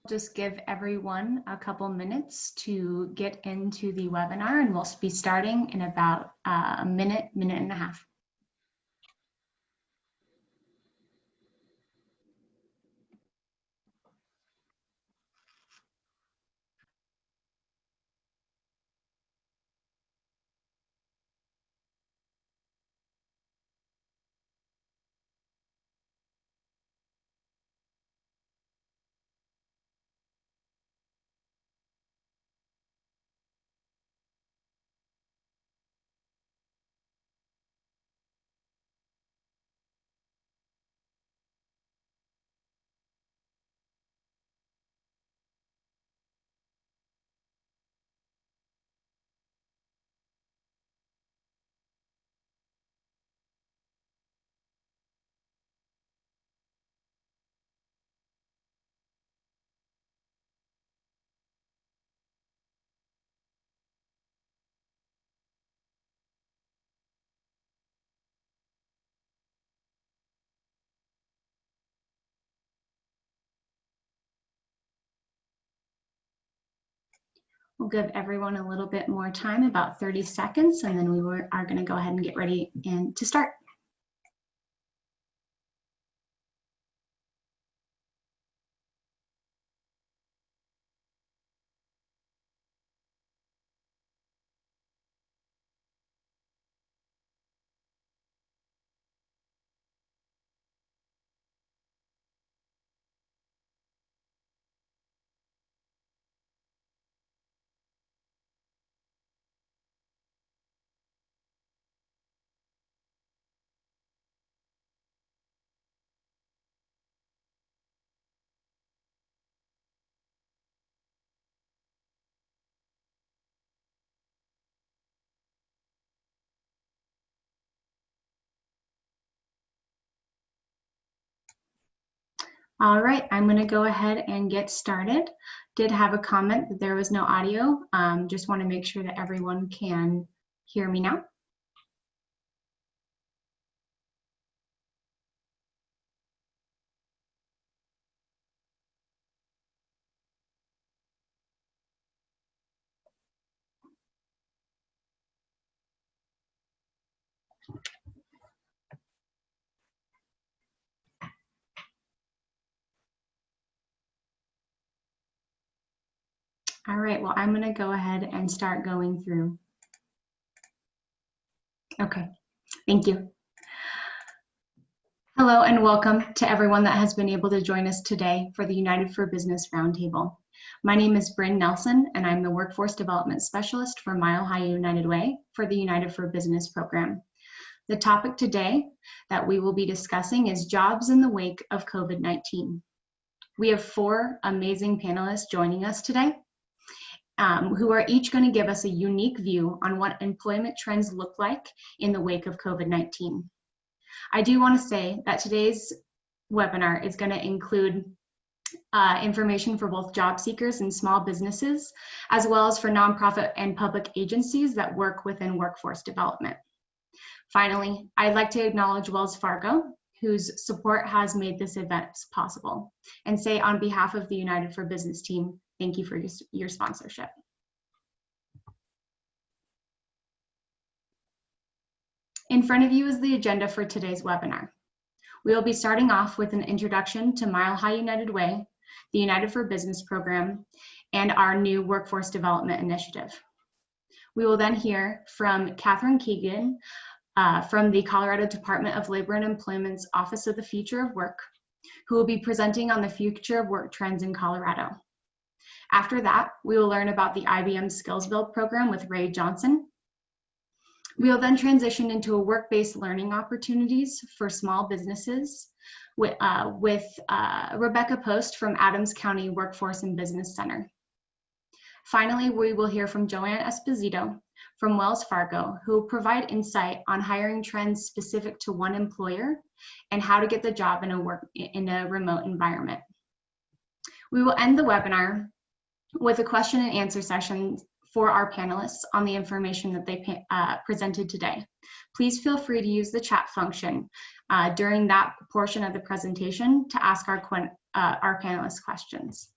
Just give everyone a couple minutes to get into the webinar, and we'll be starting in about a minute and a half. We'll give everyone a little bit more time, about 30 seconds, and then we are going to go ahead and get ready and to start. All right, I'm going to go ahead and get started. Did have a comment that there was no audio. Just want to make sure that everyone can hear me now. All right, well, I'm going to go ahead and start going through. Okay, thank you. Hello and welcome to everyone that has been able to join us today for the United for Business Roundtable. My name is Bryn Nelson, and I'm the Workforce Development Specialist for Mile High United Way for the United for Business program. The topic today that we will be discussing is jobs in the wake of COVID-19. We have 4 amazing panelists joining us today, who are each going to give us a unique view on what employment trends look like in the wake of COVID-19. I do want to say that today's webinar is going to include information for both job seekers and small businesses, as well as for nonprofit and public agencies that work within workforce development. Finally, I'd like to acknowledge Wells Fargo, whose support has made this event possible, and say on behalf of the United for Business team, thank you for your sponsorship. In front of you is the agenda for today's webinar. We will be starting off with an introduction to Mile High United Way, the United for Business program, and our new workforce development initiative. We will then hear from Catherine Keegan from the Colorado Department of Labor and Employment's Office of the Future of Work, who will be presenting on the future of work trends in Colorado. After that, we will learn about the IBM SKILLSBUILD program with Ray Johnson. We will then transition into a work-based learning opportunities for small businesses with Rebecca Post from Adams County Workforce and Business Center. Finally, we will hear from Joanne Esposito from Wells Fargo, who will provide insight on hiring trends specific to one employer and how to get the job in a remote environment. We will end the webinar with a question and answer session for our panelists on the information that they presented today. Please feel free to use the chat function during that portion of the presentation to ask our panelists questions.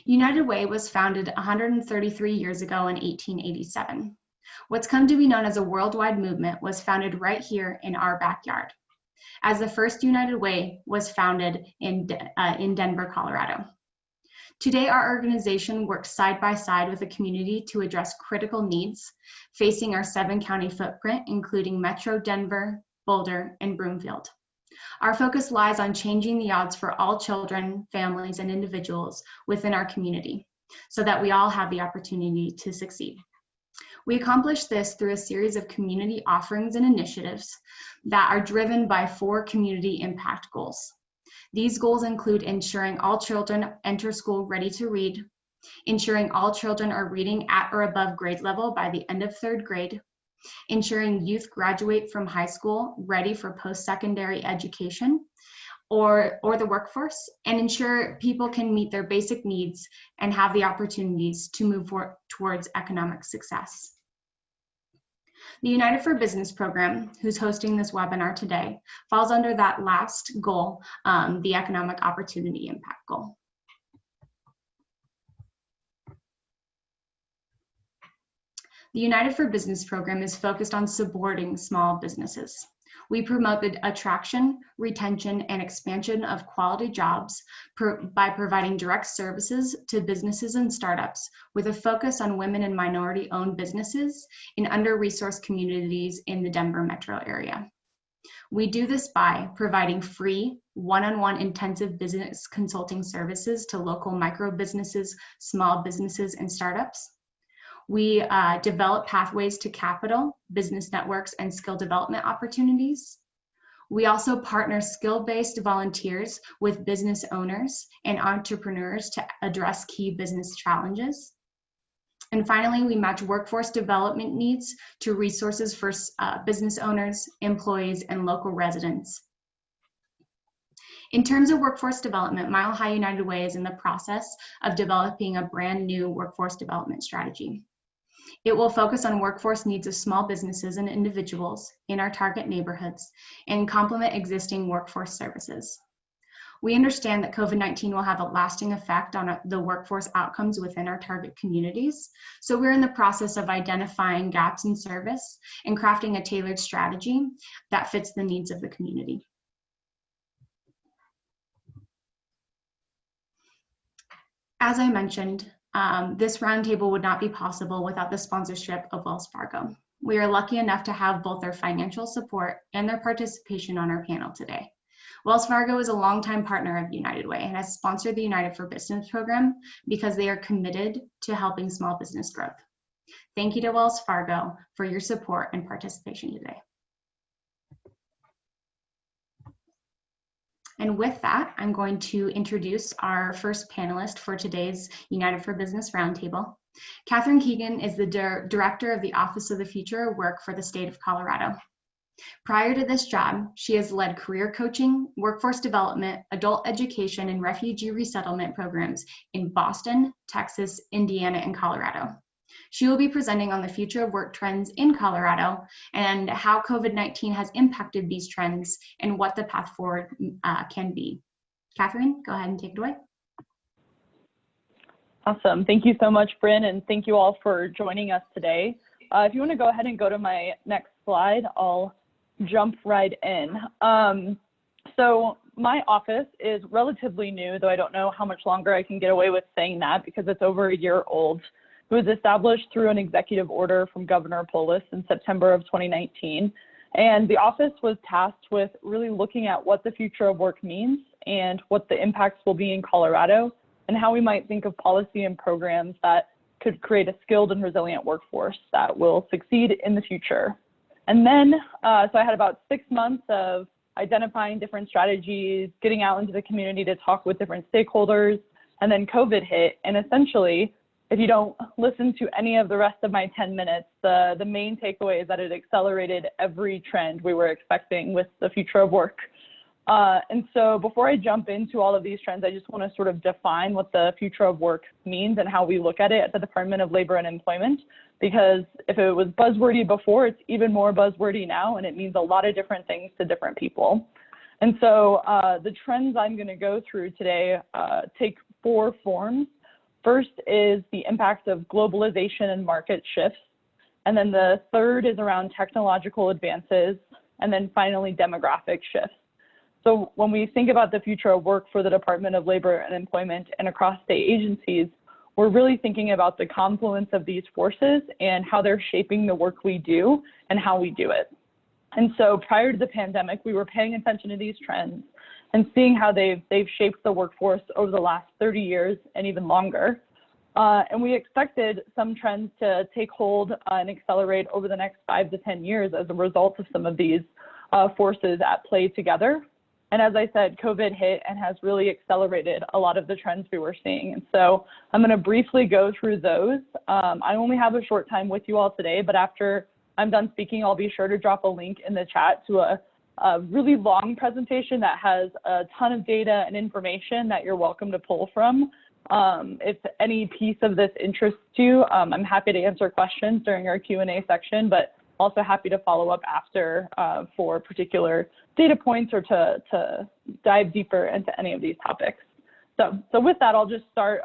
United Way was founded 133 years ago in 1887. What's come to be known as a worldwide movement was founded right here in our backyard, as the first United Way was founded in Denver, Colorado. Today, our organization works side by side with the community to address critical needs facing our 7-county footprint, including Metro Denver, Boulder, and Broomfield. Our focus lies on changing the odds for all children, families, and individuals within our community so that we all have the opportunity to succeed. We accomplish this through a series of community offerings and initiatives that are driven by 4 community impact goals. These goals include ensuring all children enter school ready to read, ensuring all children are reading at or above grade level by the end of 3rd grade, ensuring youth graduate from high school ready for post-secondary education or the workforce, and ensure people can meet their basic needs and have the opportunities to move towards economic success. The United for Business program, who's hosting this webinar today, falls under that last goal, the economic opportunity impact goal. The United for Business program is focused on supporting small businesses. We promote the attraction, retention, and expansion of quality jobs by providing direct services to businesses and startups with a focus on women and minority-owned businesses in under-resourced communities in the Denver metro area. We do this by providing free, one-on-one intensive business consulting services to local micro businesses, small businesses, and startups. We develop pathways to capital, business networks, and skill development opportunities. We also partner skill-based volunteers with business owners and entrepreneurs to address key business challenges. And finally, we match workforce development needs to resources for business owners, employees, and local residents. In terms of workforce development, Mile High United Way is in the process of developing a brand new workforce development strategy. It will focus on workforce needs of small businesses and individuals in our target neighborhoods and complement existing workforce services. We understand that COVID-19 will have a lasting effect on the workforce outcomes within our target communities, so we're in the process of identifying gaps in service and crafting a tailored strategy that fits the needs of the community. As I mentioned, this roundtable would not be possible without the sponsorship of Wells Fargo. We are lucky enough to have both their financial support and their participation on our panel today. Wells Fargo is a longtime partner of United Way and has sponsored the United for Business program because they are committed to helping small business growth. Thank you to Wells Fargo for your support and participation today. And with that, I'm going to introduce our first panelist for today's United for Business Roundtable. Catherine Keegan is the Director of the Office of the Future of Work for the state of Colorado. Prior to this job, she has led career coaching, workforce development, adult education, and refugee resettlement programs in Boston, Texas, Indiana, and Colorado. She will be presenting on the future of work trends in Colorado and how COVID-19 has impacted these trends and what the path forward can be. Catherine, go ahead and take it away. Awesome. Thank you so much, Bryn, and thank you all for joining us today. If you want to go ahead and go to my next slide, I'll jump right in. So my office is relatively new, though I don't know how much longer I can get away with saying that because it's over a year old. It was established through an executive order from Governor Polis in September of 2019. And the office was tasked with really looking at what the future of work means and what the impacts will be in Colorado and how we might think of policy and programs that could create a skilled and resilient workforce that will succeed in the future. And then, so I had about 6 months of identifying different strategies, getting out into the community to talk with different stakeholders, and then COVID hit. And essentially, if you don't listen to any of the rest of my 10 minutes, the main takeaway is that it accelerated every trend we were expecting with the future of work. And so before I jump into all of these trends, I just want to sort of define what the future of work means and how we look at it at the Department of Labor and Employment, because if it was buzzwordy before, it's even more buzzwordy now, and it means a lot of different things to different people. And so the trends I'm going to go through today take 4 forms. First is the impact of globalization and market shifts. And then the third is around technological advances. And then finally, demographic shifts. So when we think about the future of work for the Department of Labor and Employment and across state agencies, we're really thinking about the confluence of these forces and how they're shaping the work we do and how we do it. And so prior to the pandemic, we were paying attention to these trends and seeing how they've shaped the workforce over the last 30 years and even longer. And we expected some trends to take hold and accelerate over the next 5 to 10 years as a result of some of these forces at play together. And as I said, COVID hit and has really accelerated a lot of the trends we were seeing. And so I'm going to briefly go through those. I only have a short time with you all today, but after I'm done speaking, I'll be sure to drop a link in the chat to a really long presentation that has a ton of data and information that you're welcome to pull from. If any piece of this interests you, I'm happy to answer questions during our Q&A section, but also happy to follow up after for particular data points or to dive deeper into any of these topics. So with that, I'll just start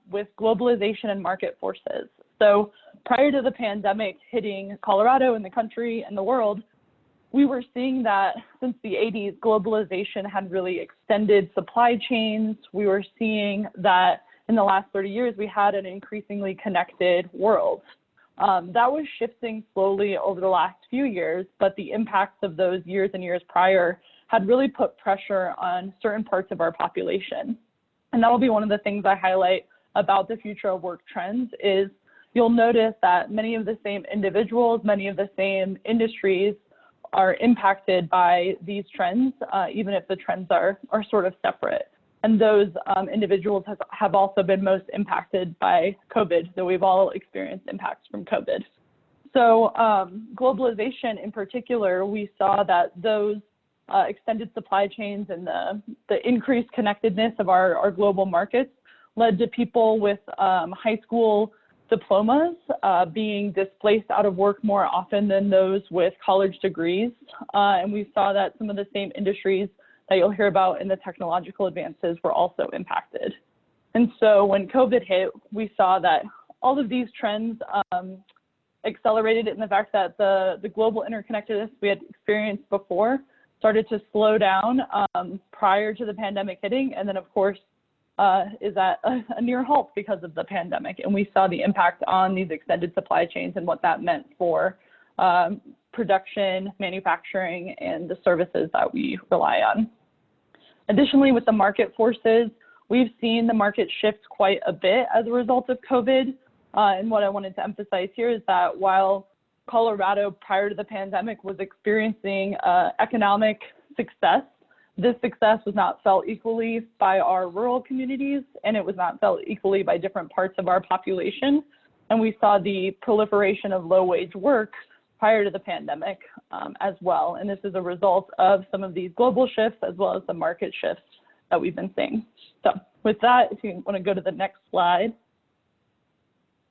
with globalization and market forces. So prior to the pandemic hitting Colorado and the country and the world, we were seeing that since the 80s, globalization had really extended supply chains. We were seeing that in the last 30 years, we had an increasingly connected world. That was shifting slowly over the last few years, but the impacts of those years and years prior had really put pressure on certain parts of our population. And that will be one of the things I highlight about the future of work trends is you'll notice that many of the same individuals, many of the same industries are impacted by these trends, even if the trends are sort of separate. And those individuals have also been most impacted by COVID, so we've all experienced impacts from COVID. So globalization in particular, we saw that those extended supply chains and the increased connectedness of our global markets led to people with high school diplomas being displaced out of work more often than those with college degrees. And we saw that some of the same industries that you'll hear about in the technological advances were also impacted. And so when COVID hit, we saw that all of these trends accelerated in the fact that the global interconnectedness we had experienced before started to slow down prior to the pandemic hitting, and then of course is at a near halt because of the pandemic. And we saw the impact on these extended supply chains and what that meant for production, manufacturing, and the services that we rely on. Additionally, with the market forces, we've seen the market shift quite a bit as a result of COVID. And what I wanted to emphasize here is that while Colorado prior to the pandemic was experiencing economic success, this success was not felt equally by our rural communities, and it was not felt equally by different parts of our population. And we saw the proliferation of low-wage work prior to the pandemic as well. And this is a result of some of these global shifts as well as the market shifts that we've been seeing. So with that, if you want to go to the next slide.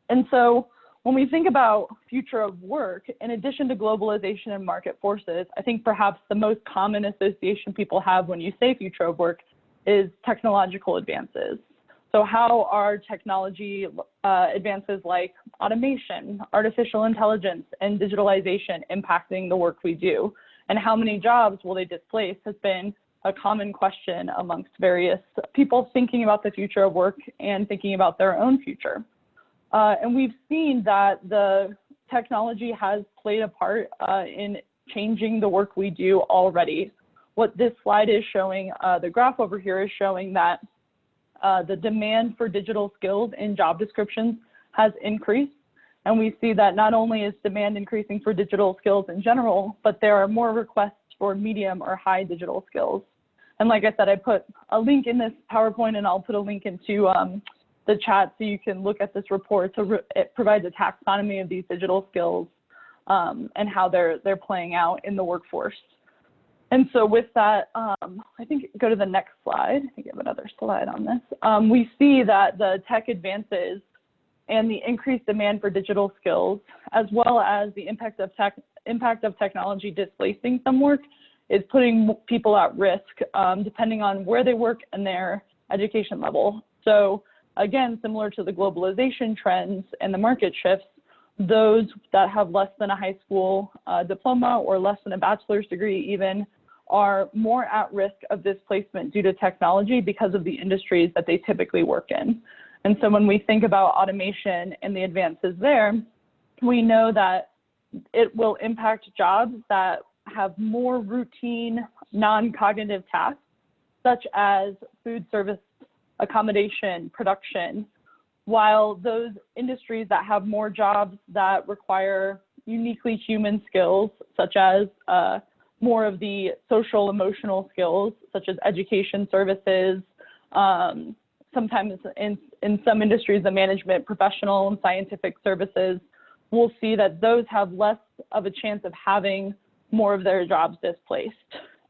And so when we think about future of work, in addition to globalization and market forces, I think perhaps the most common association people have when you say future of work is technological advances. So how are technology advances like automation, artificial intelligence, and digitalization impacting the work we do? And how many jobs will they displace has been a common question amongst various people thinking about the future of work and thinking about their own future. And we've seen that the technology has played a part in changing the work we do already. What this slide is showing, the graph over here is showing that the demand for digital skills in job descriptions has increased. And we see that not only is demand increasing for digital skills in general, but there are more requests for medium or high digital skills. And like I said, I put a link in this PowerPoint, and I'll put a link into the chat so you can look at this report. So it provides a taxonomy of these digital skills and how they're playing out in the workforce. And so with that, I think go to the next slide. I think I have another slide on this. We see that the tech advances and the increased demand for digital skills, as well as the impact of technology displacing some work, is putting people at risk depending on where they work and their education level. So again, similar to the globalization trends and the market shifts, those that have less than a high school diploma or less than a bachelor's degree even are more at risk of displacement due to technology because of the industries that they typically work in. And so when we think about automation and the advances there, we know that it will impact jobs that have more routine, non-cognitive tasks, such as food service, accommodation, production, while those industries that have more jobs that require uniquely human skills, such as more of the social emotional skills, such as education services, sometimes in some industries, the management, professional and scientific services, we'll see that those have less of a chance of having more of their jobs displaced.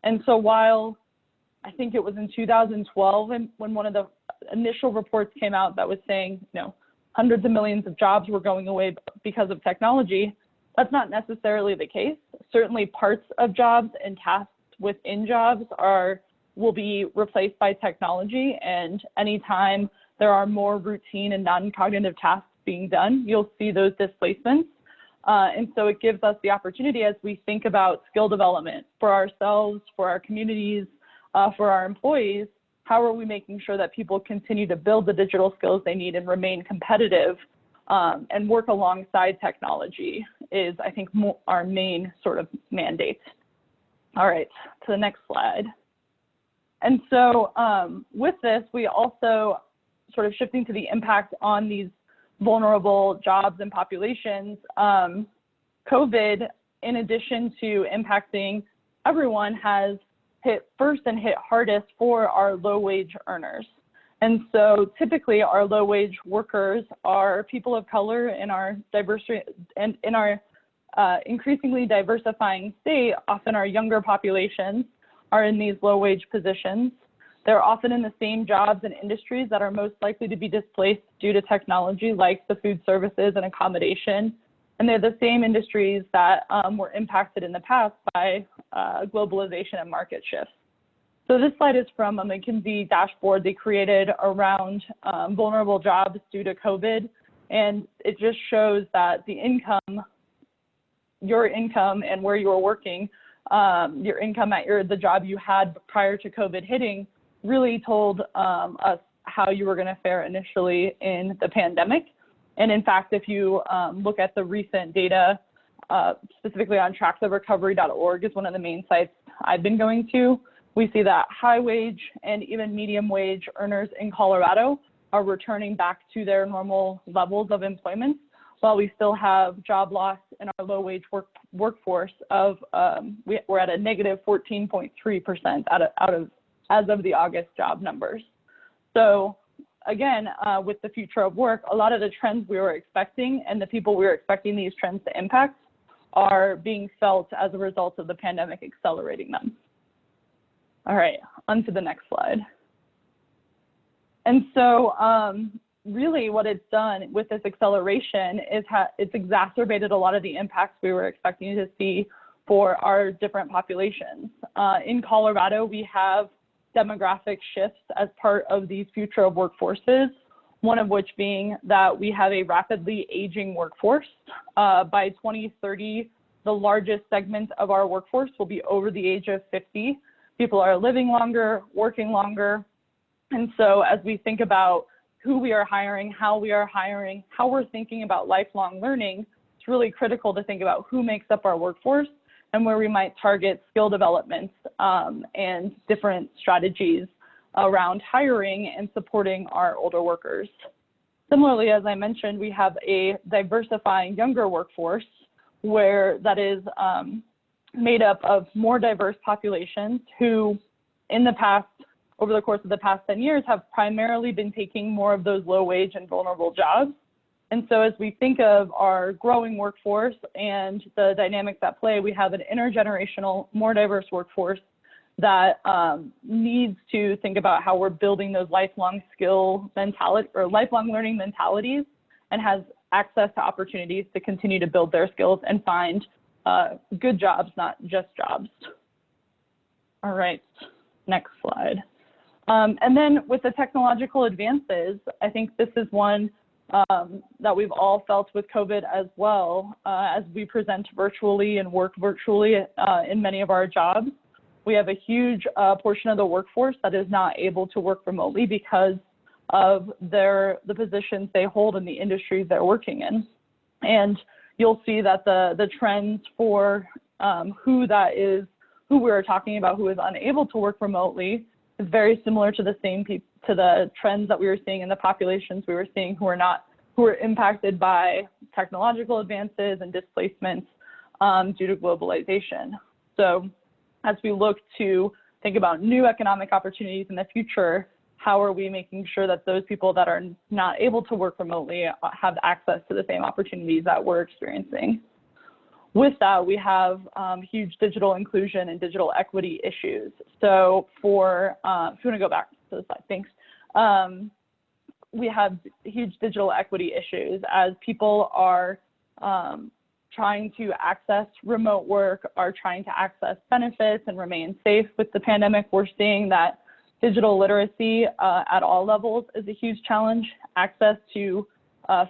And so while I think it was in 2012 when one of the initial reports came out that was saying, hundreds of millions of jobs were going away because of technology, that's not necessarily the case. Certainly parts of jobs and tasks within jobs will be replaced by technology, and anytime there are more routine and non-cognitive tasks being done, you'll see those displacements. And so it gives us the opportunity as we think about skill development for ourselves, for our communities, for our employees, how are we making sure that people continue to build the digital skills they need and remain competitive and work alongside technology is, I think, our main sort of mandate. All right, to the next slide. And so with this, we also sort of shifting to the impact on these vulnerable jobs and populations. COVID, in addition to impacting everyone, has hit first and hit hardest for our low-wage earners. And so typically our low-wage workers are people of color in our diversity and in our increasingly diversifying state. Often our younger populations are in these low-wage positions. They're often in the same jobs and industries that are most likely to be displaced due to technology, like the food services and accommodation. And they're the same industries that were impacted in the past by globalization and market shifts. So this slide is from a McKinsey dashboard they created around vulnerable jobs due to COVID. And it just shows that the income, your income and where you were working, your income at the job you had prior to COVID hitting really told us how you were going to fare initially in the pandemic. And in fact, if you look at the recent data, specifically on tracktherecovery.org is one of the main sites I've been going to, we see that high wage and even medium wage earners in Colorado are returning back to their normal levels of employment, while we still have job loss in our low wage workforce of, we're at a negative 14.3% as of the August job numbers. So again, with the future of work, a lot of the trends we were expecting and the people we were expecting these trends to impact are being felt as a result of the pandemic accelerating them. All right, on to the next slide. And so really what it's done with this acceleration is it's exacerbated a lot of the impacts we were expecting to see for our different populations. In Colorado, we have demographic shifts as part of these future of workforces, one of which being that we have a rapidly aging workforce. By 2030, the largest segment of our workforce will be over the age of 50. People are living longer, working longer. And so as we think about who we are hiring, how we're thinking about lifelong learning, it's really critical to think about who makes up our workforce and where we might target skill developments and different strategies around hiring and supporting our older workers. Similarly, as I mentioned, we have a diversifying younger workforce where that is made up of more diverse populations who in the past, over the course of the past 10 years, have primarily been taking more of those low wage and vulnerable jobs. And so as we think of our growing workforce and the dynamics at play, we have an intergenerational, more diverse workforce that needs to think about how we're building those lifelong skill mentality or lifelong learning mentalities and has access to opportunities to continue to build their skills and find good jobs, not just jobs. All right, next slide. And then with the technological advances, I think this is one that we've all felt with COVID as well, as we present virtually and work virtually in many of our jobs. We have a huge portion of the workforce that is not able to work remotely because of the positions they hold in the industries they're working in. And you'll see that the trends for who we're talking about, who is unable to work remotely, is very similar to the trends that we were seeing in the populations we were seeing who were impacted by technological advances and displacements due to globalization. So as we look to think about new economic opportunities in the future, how are we making sure that those people that are not able to work remotely have access to the same opportunities that we're experiencing? With that, we have huge digital inclusion and digital equity issues. So if you want to go back to the slide, thanks. We have huge digital equity issues as people are trying to access remote work, are trying to access benefits and remain safe with the pandemic. We're seeing that digital literacy at all levels is a huge challenge. Access to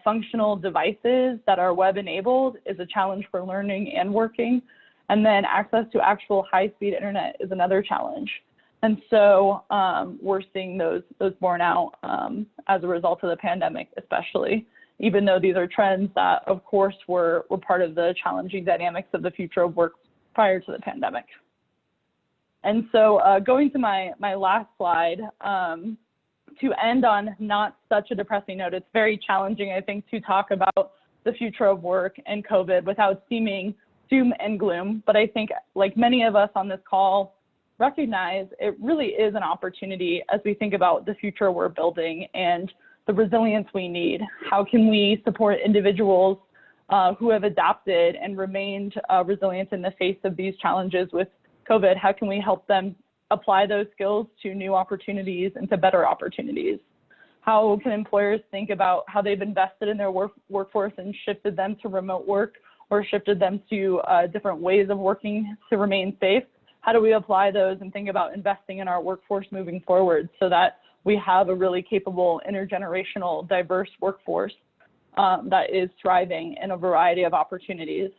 functional devices that are web enabled is a challenge for learning and working. And then access to actual high-speed internet is another challenge. And so we're seeing those borne out as a result of the pandemic, especially, even though these are trends that, of course, were part of the challenging dynamics of the future of work prior to the pandemic. And so going to my last slide, to end on not such a depressing note, it's very challenging, I think, to talk about the future of work and COVID without seeming doom and gloom. But I think, like many of us on this call recognize, it really is an opportunity as we think about the future we're building and the resilience we need. How can we support individuals who have adapted and remained resilient in the face of these challenges with COVID? How can we help them apply those skills to new opportunities and to better opportunities? How can employers think about how they've invested in their workforce and shifted them to remote work or shifted them to different ways of working to remain safe? How do we apply those and think about investing in our workforce moving forward so that we have a really capable, intergenerational, diverse workforce that is thriving in a variety of opportunities?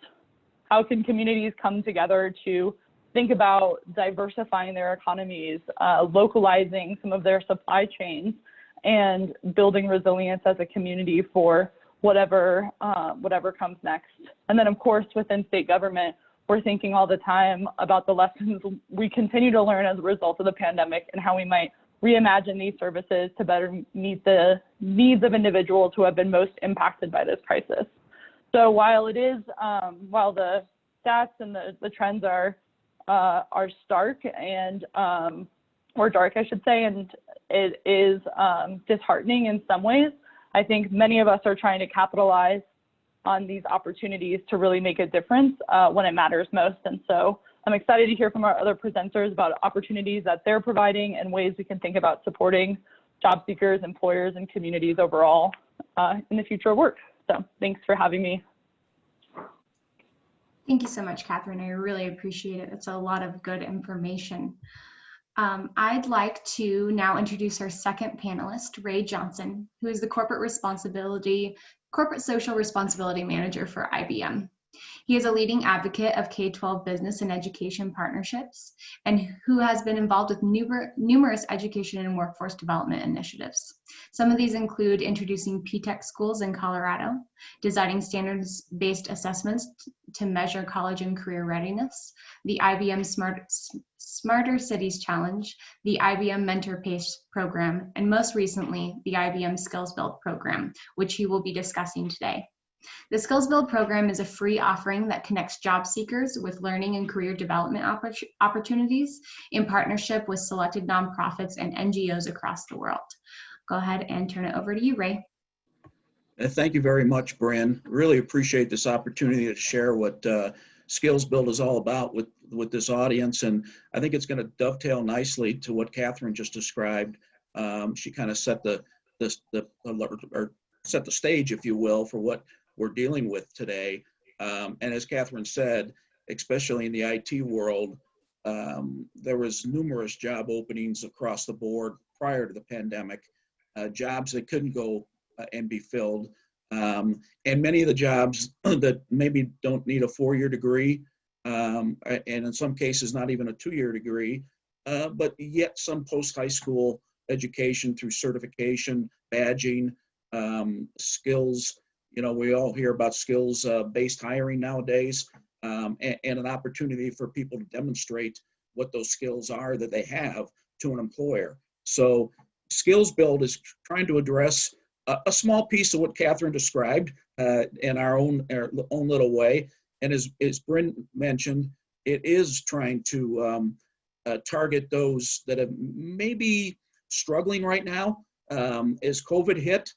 How can communities come together to think about diversifying their economies, localizing some of their supply chains, and building resilience as a community for whatever comes next? And then, of course, within state government, we're thinking all the time about the lessons we continue to learn as a result of the pandemic and how we might reimagine these services to better meet the needs of individuals who have been most impacted by this crisis. So while it is, while the stats and the trends are stark and, or dark, I should say, and it is disheartening in some ways, I think many of us are trying to capitalize on these opportunities to really make a difference when it matters most. And so I'm excited to hear from our other presenters about opportunities that they're providing and ways we can think about supporting job seekers, employers, and communities overall in the future of work. So thanks for having me. Thank you so much, Catherine. I really appreciate it. It's a lot of good information. I'd like to now introduce our second panelist, Ray Johnson, who is the Corporate Social Responsibility Manager for IBM. He is a leading advocate of K-12 business and education partnerships and who has been involved with numerous education and workforce development initiatives. Some of these include introducing P-TECH schools in Colorado, designing standards-based assessments to measure college and career readiness, the IBM Smarter Cities Challenge, the IBM Mentor PACE program, and most recently, the IBM SKILLSBUILD program, which he will be discussing today. The SKILLSBUILD program is a free offering that connects job seekers with learning and career development opportunities in partnership with selected nonprofits and NGOs across the world. Go ahead and turn it over to you, Ray. Thank you very much, Bryn. Really appreciate this opportunity to share what SKILLSBUILD is all about with this audience, and I think it's going to dovetail nicely to what Catherine just described. She kind of set the stage, if you will, for what we're dealing with today. And as Catherine said, especially in the IT world, there was numerous job openings across the board prior to the pandemic, jobs that couldn't go and be filled. And many of the jobs that maybe don't need a 4-year degree, and in some cases not even a 2-year degree, but yet some post-high school education through certification, badging, skills. You know, we all hear about skills-based hiring nowadays, and an opportunity for people to demonstrate what those skills are that they have to an employer. So SKILLSBUILD is trying to address a small piece of what Catherine described in our own little way. And as Bryn mentioned, it is trying to target those that have maybe struggling right now. As COVID hit,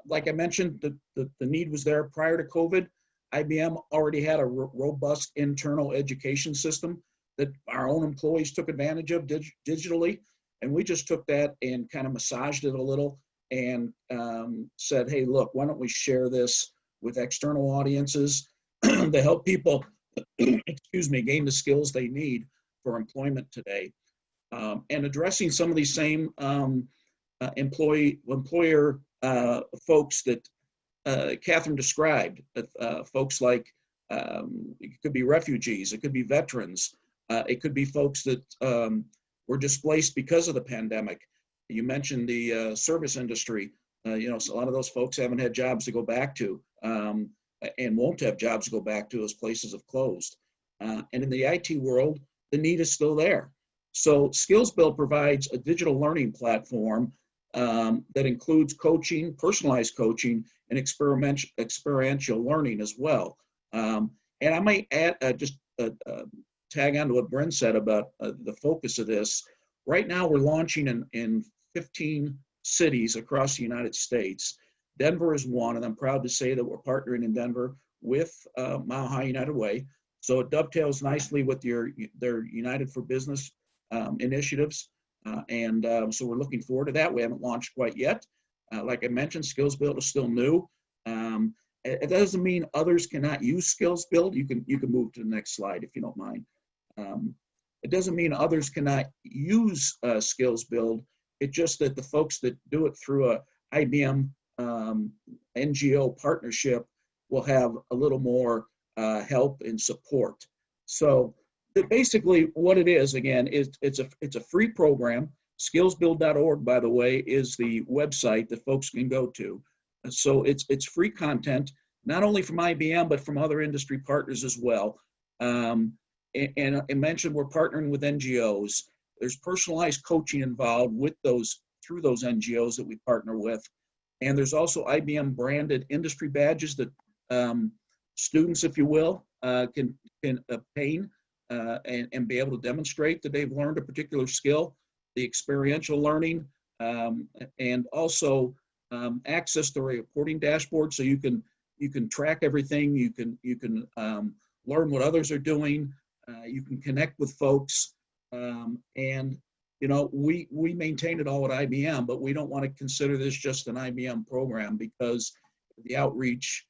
like I mentioned, the need was there prior to COVID. IBM already had a robust internal education system that our own employees took advantage of digitally. And we just took that and kind of massaged it a little and said, hey, look, why don't we share this with external audiences to help people, excuse me, gain the skills they need for employment today. And addressing some of these same employer folks that Catherine described, folks like, it could be refugees, it could be veterans, it could be folks that were displaced because of the pandemic. You mentioned the service industry. You know, so a lot of those folks haven't had jobs to go back to and won't have jobs to go back to as places have closed. And in the IT world, the need is still there. So SKILLSBUILD provides a digital learning platform that includes coaching, personalized coaching, and experiential learning as well. And I might add, just tag on to what Bryn said about the focus of this. Right now, we're launching in 15 cities across the United States. Denver is one, and I'm proud to say that we're partnering in Denver with Mile High United Way. So it dovetails nicely with their United for Business initiatives. So we're looking forward to that. We haven't launched quite yet. Like I mentioned, SKILLSBUILD is still new. It doesn't mean others cannot use SKILLSBUILD. You can move to the next slide if you don't mind. It doesn't mean others cannot use SKILLSBUILD. It's just that the folks that do it through a IBM NGO partnership will have a little more help and support. So basically what it is, again, is it's a free program. SKILLSBUILD.org, by the way, is the website that folks can go to. So it's free content, not only from IBM, but from other industry partners as well. And I mentioned we're partnering with NGOs. There's personalized coaching involved with through those NGOs that we partner with. And there's also IBM branded industry badges that students, if you will, can obtain and be able to demonstrate that they've learned a particular skill, the experiential learning, and also access to a reporting dashboard so you can track everything. You can learn what others are doing. You can connect with folks, and you know, we maintain it all at IBM, but we don't want to consider this just an IBM program because the outreach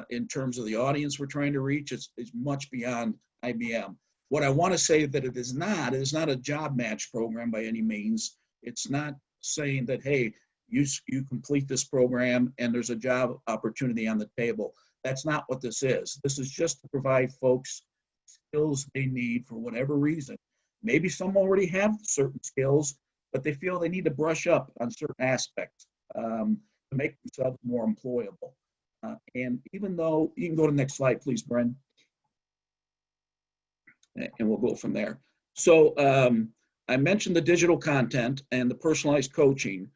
in terms of the audience we're trying to reach is much beyond IBM. What I want to say that it is not a job match program by any means. It's not saying that, hey, you complete this program and there's a job opportunity on the table. That's not what this is. This is just to provide folks skills they need for whatever reason. Maybe some already have certain skills, but they feel they need to brush up on certain aspects to make themselves more employable. And even though, you can go to the next slide, please, Bryn. And we'll go from there. So I mentioned the digital content and the personalized coaching.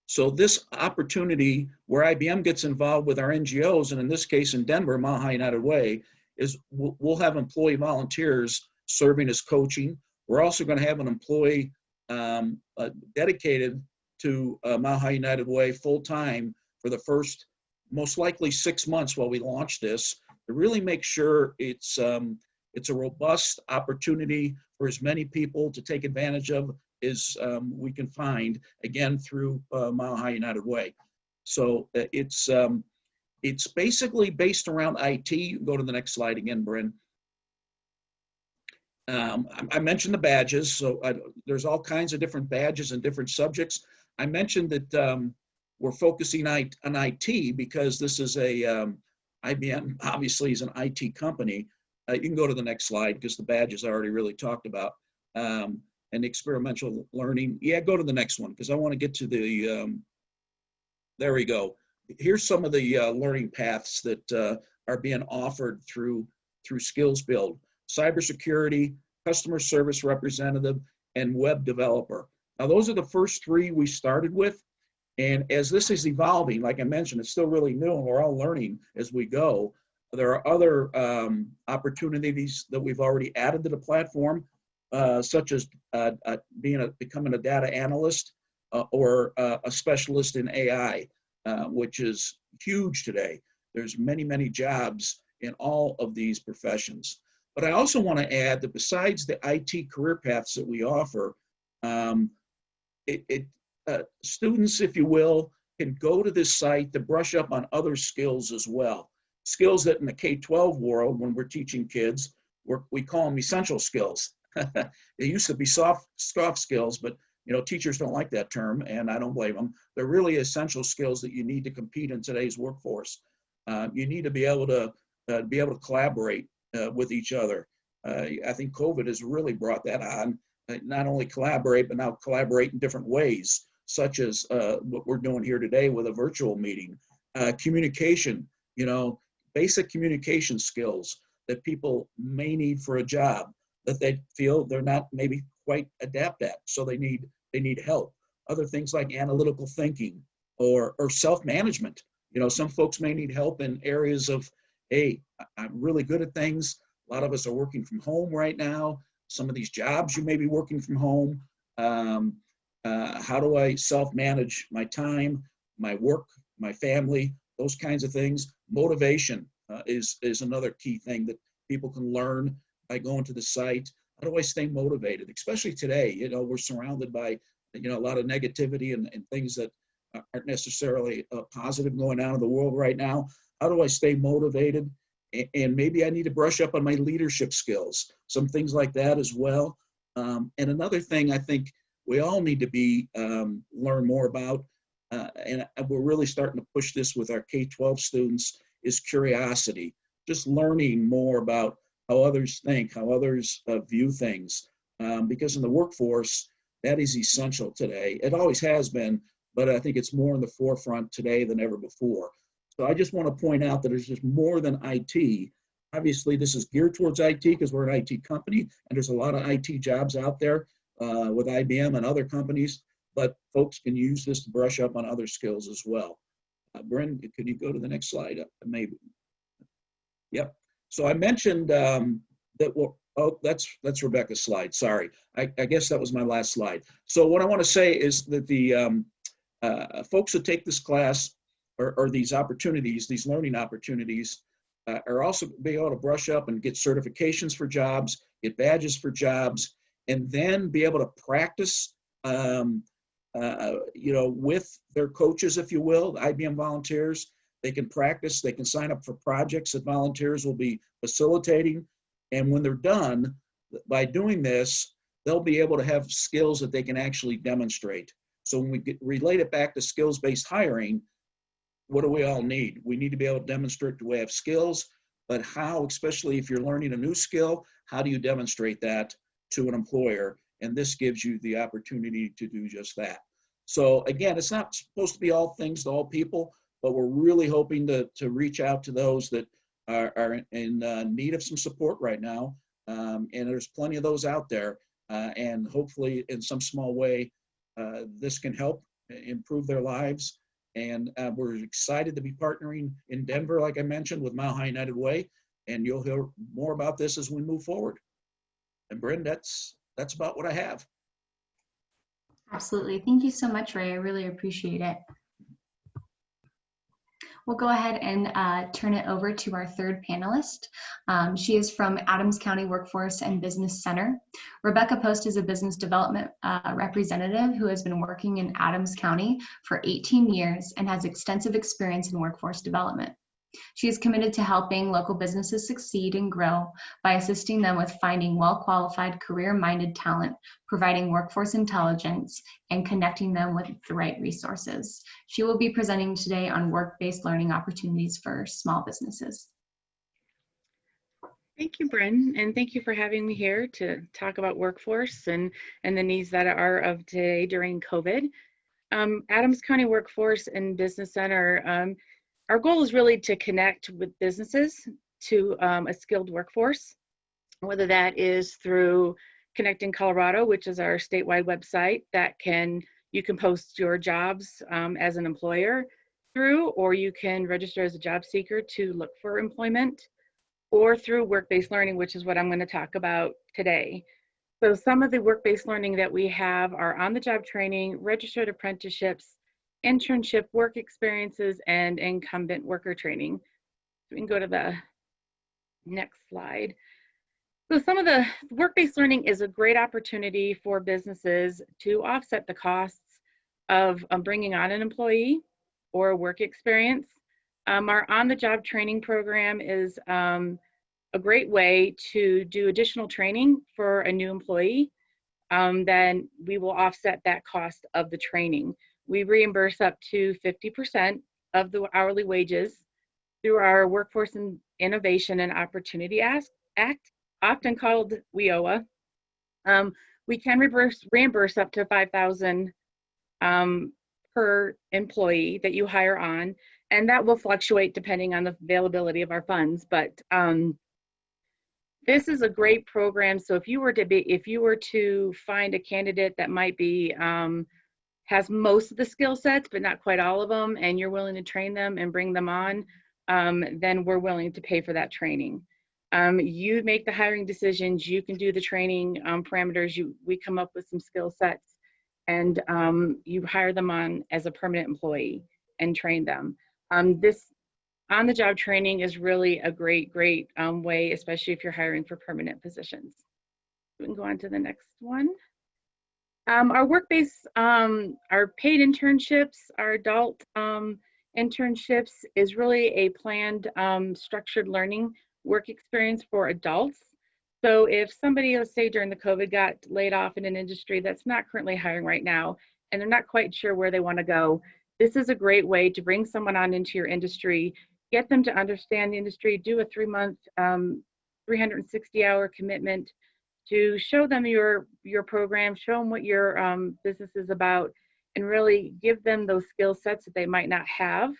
So this opportunity where IBM gets involved with our NGOs, and in this case in Denver, Mile High United Way, is we'll have employee volunteers serving as coaching. We're also going to have an employee dedicated to Mile High United Way full-time for the first, most likely 6 months while we launch this, to really make sure it's a robust opportunity for as many people to take advantage of as we can find, again, through Mile High United Way. So it's basically based around IT. You can go to the next slide again, Bryn. I mentioned the badges, so there's all kinds of different badges and different subjects. I mentioned that we're focusing on IT because this is IBM obviously is an IT company. You can go to the next slide because the badges I already really talked about. And experiential learning. Yeah, go to the next one because I want to get to the, there we go. Here's some of the learning paths that are being offered through SKILLSBUILD. Cybersecurity, customer service representative, and web developer. Now those are the first three we started with. And as this is evolving, like I mentioned, it's still really new and we're all learning as we go. There are other opportunities that we've already added to the platform, such as becoming a data analyst or a specialist in AI, which is huge today. There's many, many jobs in all of these professions. But I also want to add that besides the IT career paths that we offer, students, if you will, can go to this site to brush up on other skills as well. Skills that in the K-12 world, when we're teaching kids, we call them essential skills. They used to be soft skills, but you know, teachers don't like that term, and I don't blame them. They're really essential skills that you need to compete in today's workforce. You need to be able to collaborate with each other. I think COVID has really brought that on. Not only collaborate, but now collaborate in different ways, such as what we're doing here today with a virtual meeting. Communication, you know, basic communication skills that people may need for a job that they feel they're not maybe quite adept at, so they need help. Other things like analytical thinking or self-management. You know, some folks may need help in areas of, hey, I'm really good at things. A lot of us are working from home right now. Some of these jobs you may be working from home. How do I self-manage my time, my work, my family, those kinds of things. Motivation is another key thing that people can learn by going to the site. How do I stay motivated? Especially today, you know, we're surrounded by, you know, a lot of negativity and things that aren't necessarily positive going on in the world right now. How do I stay motivated? And maybe I need to brush up on my leadership skills, some things like that as well. And another thing I think we all need to learn more about, and we're really starting to push this with our K-12 students, is curiosity. Just learning more about how others think, how others view things. Because in the workforce, that is essential today. It always has been, but I think it's more in the forefront today than ever before. So I just want to point out that it's just more than IT. Obviously, this is geared towards IT because we're an IT company, and there's a lot of IT jobs out there with IBM and other companies, but folks can use this to brush up on other skills as well. Bryn, could you go to the next slide? Maybe. Yep. So I mentioned that, oh, that's Rebecca's slide, sorry. I guess that was my last slide. So what I want to say is that the folks that take this class or these opportunities, these learning opportunities, are also be able to brush up and get certifications for jobs, get badges for jobs, and then be able to practice, you know, with their coaches, if you will, the IBM volunteers. They can practice, they can sign up for projects that volunteers will be facilitating. And when they're done, by doing this, they'll be able to have skills that they can actually demonstrate. So when we relate it back to skills-based hiring, what do we all need? We need to be able to demonstrate that we have skills, but how, especially if you're learning a new skill, how do you demonstrate that to an employer? And this gives you the opportunity to do just that. So again, it's not supposed to be all things to all people, but we're really hoping to reach out to those that are in need of some support right now. And there's plenty of those out there. And hopefully in some small way, this can help improve their lives. And we're excited to be partnering in Denver, like I mentioned, with Mile High United Way. And you'll hear more about this as we move forward. And Bryn, that's about what I have. Absolutely. Thank you so much, Ray. I really appreciate it. We'll go ahead and turn it over to our third panelist. She is from Adams County Workforce and Business Center. Rebecca Post is a business development representative who has been working in Adams County for 18 years and has extensive experience in workforce development. She is committed to helping local businesses succeed and grow by assisting them with finding well-qualified, career-minded talent, providing workforce intelligence, and connecting them with the right resources. She will be presenting today on work-based learning opportunities for small businesses. Thank you, Bryn, and thank you for having me here to talk about workforce and the needs that are of today during COVID. Adams County Workforce and Business Center, our goal is really to connect with businesses to a skilled workforce, whether that is through Connecting Colorado, which is our statewide website that you can post your jobs as an employer through, or you can register as a job seeker to look for employment, or through work-based learning, which is what I'm going to talk about today. So some of the work-based learning that we have are on-the-job training, registered apprenticeships, internship work experiences, and incumbent worker training. We can go to the next slide. So some of the work-based learning is a great opportunity for businesses to offset the costs of bringing on an employee or a work experience. Our on-the-job training program is a great way to do additional training for a new employee. Then we will offset that cost of the training. We reimburse up to 50% of the hourly wages through our Workforce Innovation and Opportunity Act, often called WIOA. We can reimburse up to $5,000 per employee that you hire on, and that will fluctuate depending on the availability of our funds. But this is a great program. So if you were to find a candidate that might be has most of the skill sets, but not quite all of them, and you're willing to train them and bring them on, then we're willing to pay for that training. You make the hiring decisions, you can do the training parameters, we come up with some skill sets, and you hire them on as a permanent employee and train them. This on-the-job training is really a great way, especially if you're hiring for permanent positions. We can go on to the next one. Our work-based, our paid internships, our adult internships is really a planned structured learning work experience for adults. So if somebody, let's say during the COVID, got laid off in an industry that's not currently hiring right now, and they're not quite sure where they want to go, this is a great way to bring someone on into your industry, get them to understand the industry, do a 3-month, 360-hour commitment to show them your program, show them what your business is about, and really give them those skill sets that they might not have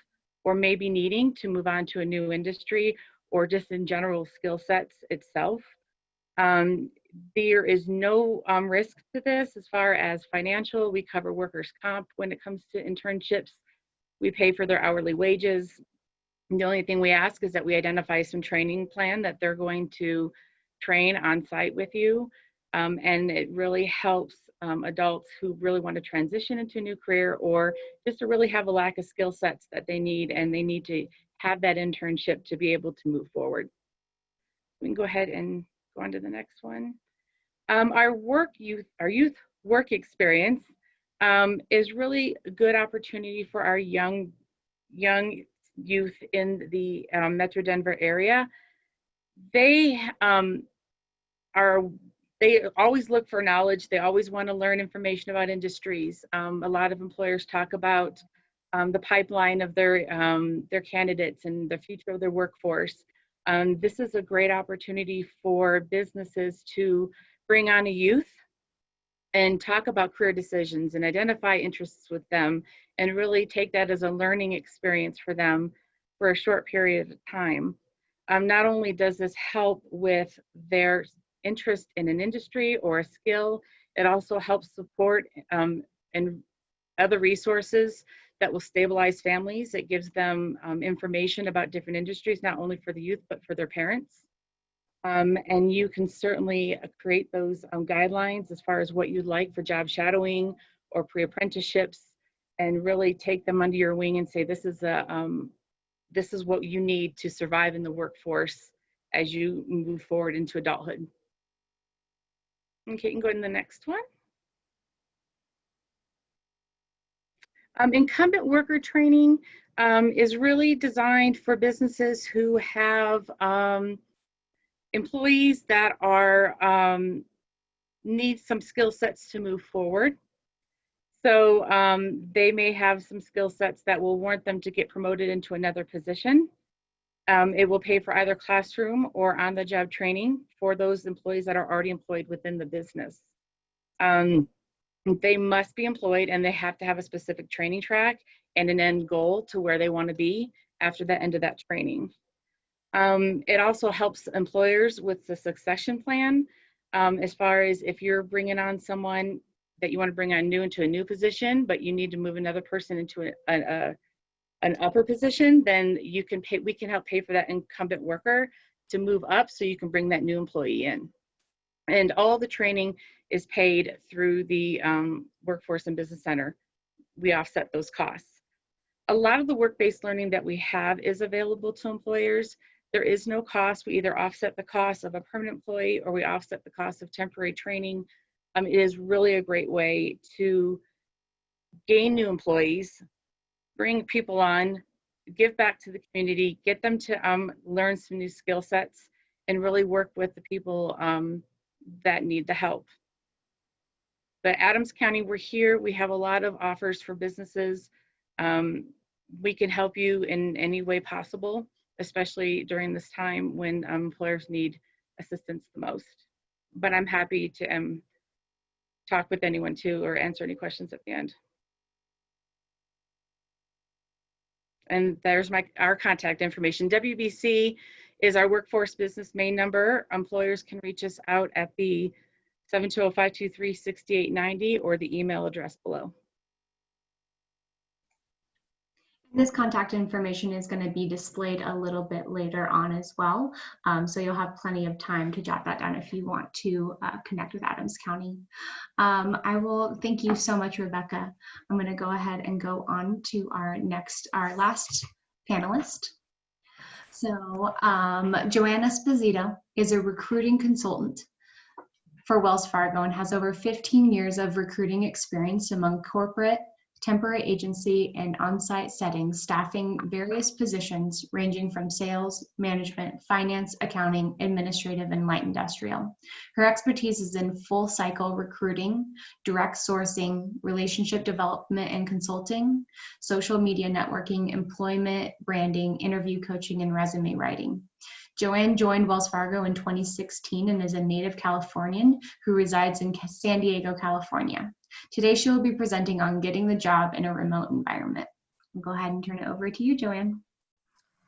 or may be needing to move on to a new industry, or just in general skill sets itself. There is no risk to this as far as financial. We cover workers' comp when it comes to internships. We pay for their hourly wages. The only thing we ask is that we identify some training plan that they're going to train on site with you. And it really helps adults who really want to transition into a new career, or just to really have a lack of skill sets that they need, and they need to have that internship to be able to move forward. We can go ahead and go on to the next one. Our youth work experience is really a good opportunity for our young youth in the Metro Denver area. They always look for knowledge. They always want to learn information about industries. A lot of employers talk about the pipeline of their candidates and the future of their workforce. This is a great opportunity for businesses to bring on a youth and talk about career decisions and identify interests with them, and really take that as a learning experience for them for a short period of time. Not only does this help with their interest in an industry or a skill, it also helps support and other resources that will stabilize families. It gives them information about different industries, not only for the youth, but for their parents. And you can certainly create those guidelines as far as what you'd like for job shadowing or pre-apprenticeships, and really take them under your wing and say, this is what you need to survive in the workforce as you move forward into adulthood. Okay, you can go to the next one. Incumbent worker training is really designed for businesses who have employees that are need some skill sets to move forward. So they may have some skill sets that will warrant them to get promoted into another position. It will pay for either classroom or on-the-job training for those employees that are already employed within the business. They must be employed, and they have to have a specific training track and an end goal to where they want to be after the end of that training. It also helps employers with the succession plan, as far as if you're bringing on someone that you want to bring on new into a new position, but you need to move another person into an upper position, then we can help pay for that incumbent worker to move up so you can bring that new employee in. And all the training is paid through the Workforce and Business Center. We offset those costs. A lot of the work-based learning that we have is available to employers. There is no cost. We either offset the cost of a permanent employee or we offset the cost of temporary training. It is really a great way to gain new employees, bring people on, give back to the community, get them to learn some new skill sets, and really work with the people that need the help. But Adams County, we're here. We have a lot of offers for businesses. We can help you in any way possible, especially during this time when employers need assistance the most. But I'm happy to talk with anyone too, or answer any questions at the end. And there's our contact information. WBC is our workforce business main number. Employers can reach us out at the 720-523-6890 or the email address below. This contact information is going to be displayed a little bit later on as well. So you'll have plenty of time to jot that down if you want to connect with Adams County. I will thank you so much, Rebecca. I'm going to go ahead and go on to our last panelist. So Joanna Esposito is a recruiting consultant for Wells Fargo and has over 15 years of recruiting experience among corporate, temporary agency, and on-site settings, staffing various positions ranging from sales, management, finance, accounting, administrative, and light industrial. Her expertise is in full cycle recruiting, direct sourcing, relationship development and consulting, social media networking, employment, branding, interview coaching, and resume writing. Joanne joined Wells Fargo in 2016 and is a native Californian who resides in San Diego, California. Today, she will be presenting on getting the job in a remote environment. I'll go ahead and turn it over to you, Joanne.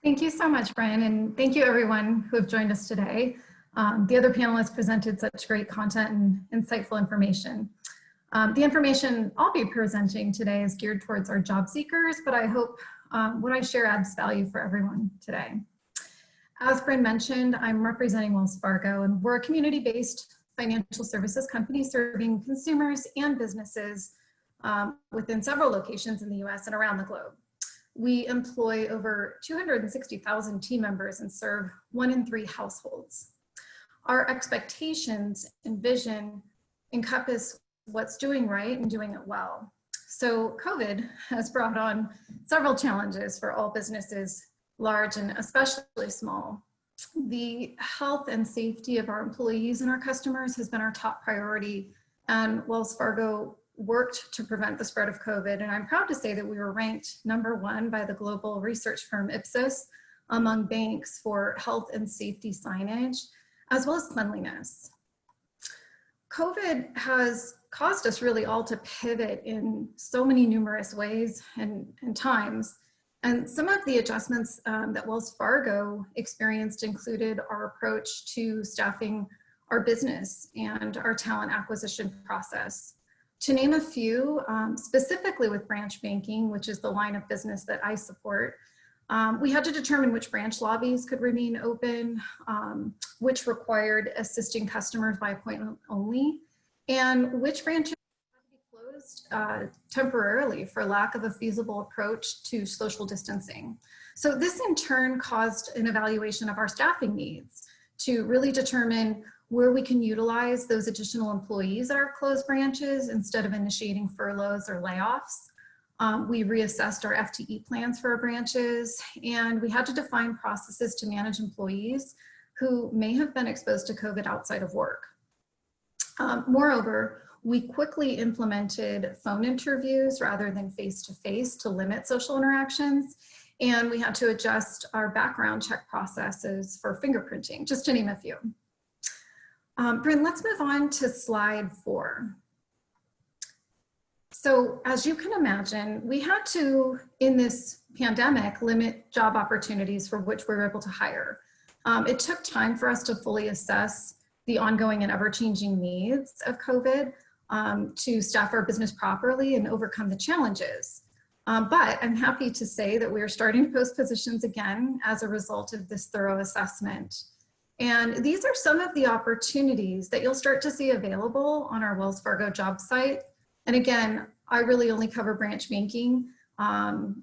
Thank you so much, Brian, and thank you everyone who have joined us today. The other panelists presented such great content and insightful information. The information I'll be presenting today is geared towards our job seekers, but I hope what I share adds value for everyone today. As Brian mentioned, I'm representing Wells Fargo, and we're a community-based financial services company serving consumers and businesses within several locations in the US and around the globe. We employ over 260,000 team members and serve 1 in 3 households. Our expectations and vision encompass what's doing right and doing it well. So COVID has brought on several challenges for all businesses, large and especially small. The health and safety of our employees and our customers has been our top priority, and Wells Fargo worked to prevent the spread of COVID. And I'm proud to say that we were ranked #1 by the global research firm Ipsos among banks for health and safety signage, as well as cleanliness. COVID has caused us really all to pivot in so many numerous ways and times. And some of the adjustments that Wells Fargo experienced included our approach to staffing our business and our talent acquisition process. To name a few, specifically with branch banking, which is the line of business that I support, we had to determine which branch lobbies could remain open, which required assisting customers by appointment only, and which branches temporarily for lack of a feasible approach to social distancing. So this in turn caused an evaluation of our staffing needs to really determine where we can utilize those additional employees at our closed branches instead of initiating furloughs or layoffs. We reassessed our FTE plans for our branches, and we had to define processes to manage employees who may have been exposed to COVID outside of work. Moreover, we quickly implemented phone interviews rather than face-to-face to limit social interactions, and we had to adjust our background check processes for fingerprinting, just to name a few. Bryn, let's move on to slide 4. So as you can imagine, we had to, in this pandemic, limit job opportunities for which we were able to hire. It took time for us to fully assess the ongoing and ever-changing needs of COVID to staff our business properly and overcome the challenges. But I'm happy to say that we are starting to post positions again as a result of this thorough assessment. And these are some of the opportunities that you'll start to see available on our Wells Fargo job site. And again, I really only cover branch banking.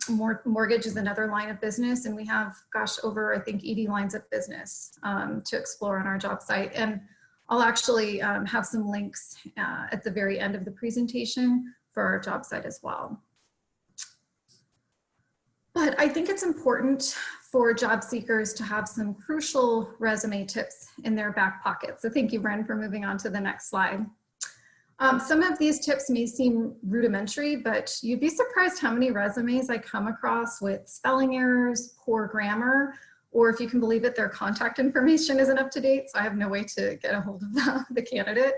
Mortgage is another line of business, and we have, gosh, over, I think, 80 lines of business to explore on our job site. And I'll actually have some links at the very end of the presentation for our job site as well. But I think it's important for job seekers to have some crucial resume tips in their back pocket. So thank you, Bren, for moving on to the next slide. Some of these tips may seem rudimentary, but you'd be surprised how many resumes I come across with spelling errors, poor grammar, or if you can believe it, their contact information isn't up to date, so I have no way to get a hold of the candidate.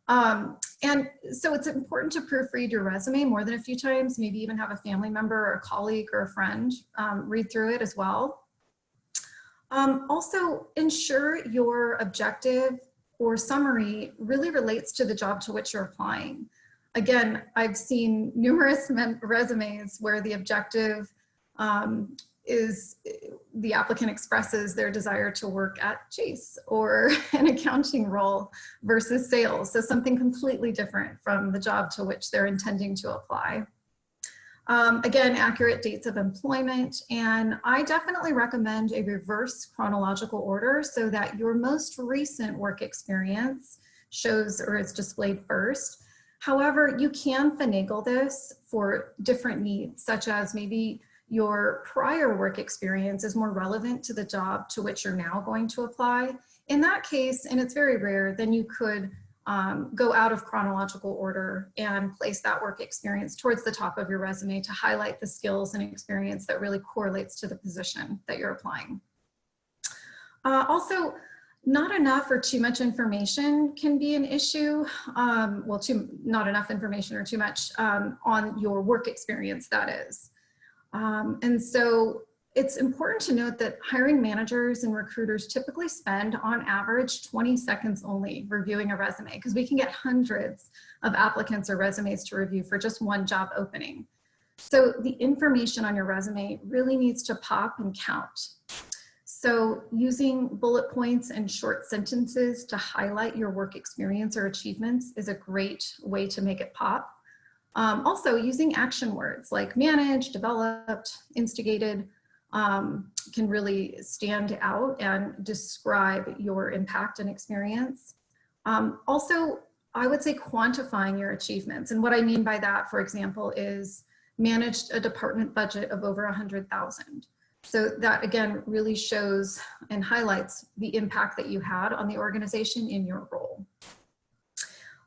And so it's important to proofread your resume more than a few times, maybe even have a family member or a colleague or a friend read through it as well. Also, ensure your objective or summary really relates to the job to which you're applying. Again, I've seen numerous resumes where the objective is the applicant expresses their desire to work at Chase or an accounting role versus sales. So something completely different from the job to which they're intending to apply. Again, accurate dates of employment, and I definitely recommend a reverse chronological order so that your most recent work experience shows or is displayed first. However, you can finagle this for different needs, such as maybe your prior work experience is more relevant to the job to which you're now going to apply. In that case, and it's very rare, then you could go out of chronological order and place that work experience towards the top of your resume to highlight the skills and experience that really correlates to the position that you're applying. Also, not enough or too much information can be an issue. Well, not enough information or too much on your work experience, that is. And so it's important to note that hiring managers and recruiters typically spend on average 20 seconds only reviewing a resume, because we can get hundreds of applicants or resumes to review for just one job opening. So the information on your resume really needs to pop and count. So using bullet points and short sentences to highlight your work experience or achievements is a great way to make it pop. Also, using action words like managed, developed, instigated, can really stand out and describe your impact and experience. Also, I would say quantifying your achievements. And what I mean by that, for example, is managed a department budget of over 100,000. So that again really shows and highlights the impact that you had on the organization in your role.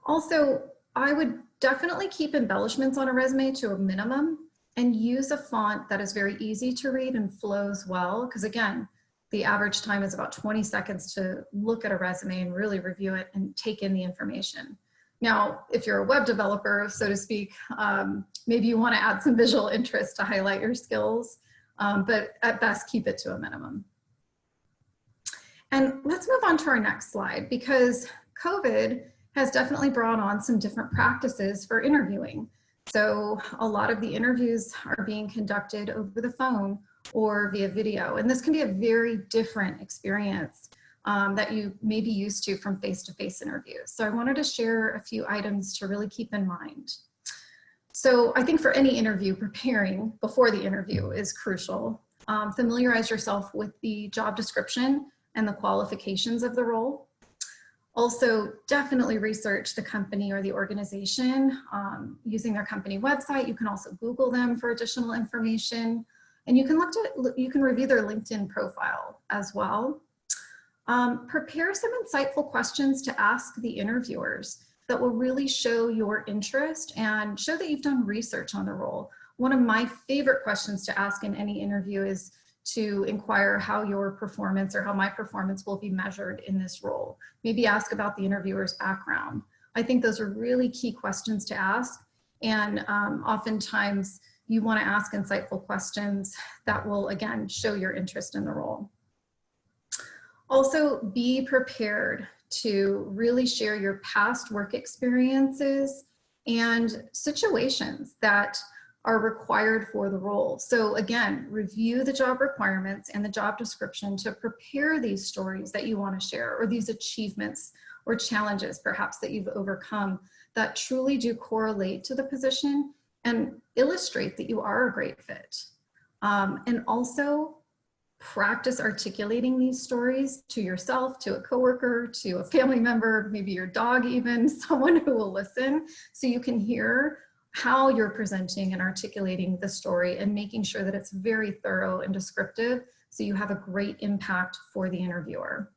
Also, I would definitely keep embellishments on a resume to a minimum and use a font that is very easy to read and flows well, because again, the average time is about 20 seconds to look at a resume and really review it and take in the information. Now, if you're a web developer, so to speak, maybe you want to add some visual interest to highlight your skills, but at best, keep it to a minimum. And let's move on to our next slide, because COVID has definitely brought on some different practices for interviewing. So a lot of the interviews are being conducted over the phone or via video. And this can be a very different experience that you may be used to from face-to-face interviews. So I wanted to share a few items to really keep in mind. So I think for any interview, preparing before the interview is crucial. Familiarize yourself with the job description and the qualifications of the role. Also, definitely research the company or the organization using their company website. You can also Google them for additional information, and you can review their LinkedIn profile as well. Prepare some insightful questions to ask the interviewers that will really show your interest and show that you've done research on the role. One of my favorite questions to ask in any interview is to inquire how your performance or how my performance will be measured in this role. Maybe ask about the interviewer's background. I think those are really key questions to ask. And oftentimes you want to ask insightful questions that will, again, show your interest in the role. Also, be prepared to really share your past work experiences and situations that are required for the role. So again, review the job requirements and the job description to prepare these stories that you want to share, or these achievements or challenges perhaps that you've overcome that truly do correlate to the position and illustrate that you are a great fit. And also practice articulating these stories to yourself, to a coworker, to a family member, maybe your dog even, someone who will listen, so you can hear how you're presenting and articulating the story and making sure that it's very thorough and descriptive so you have a great impact for the interviewer.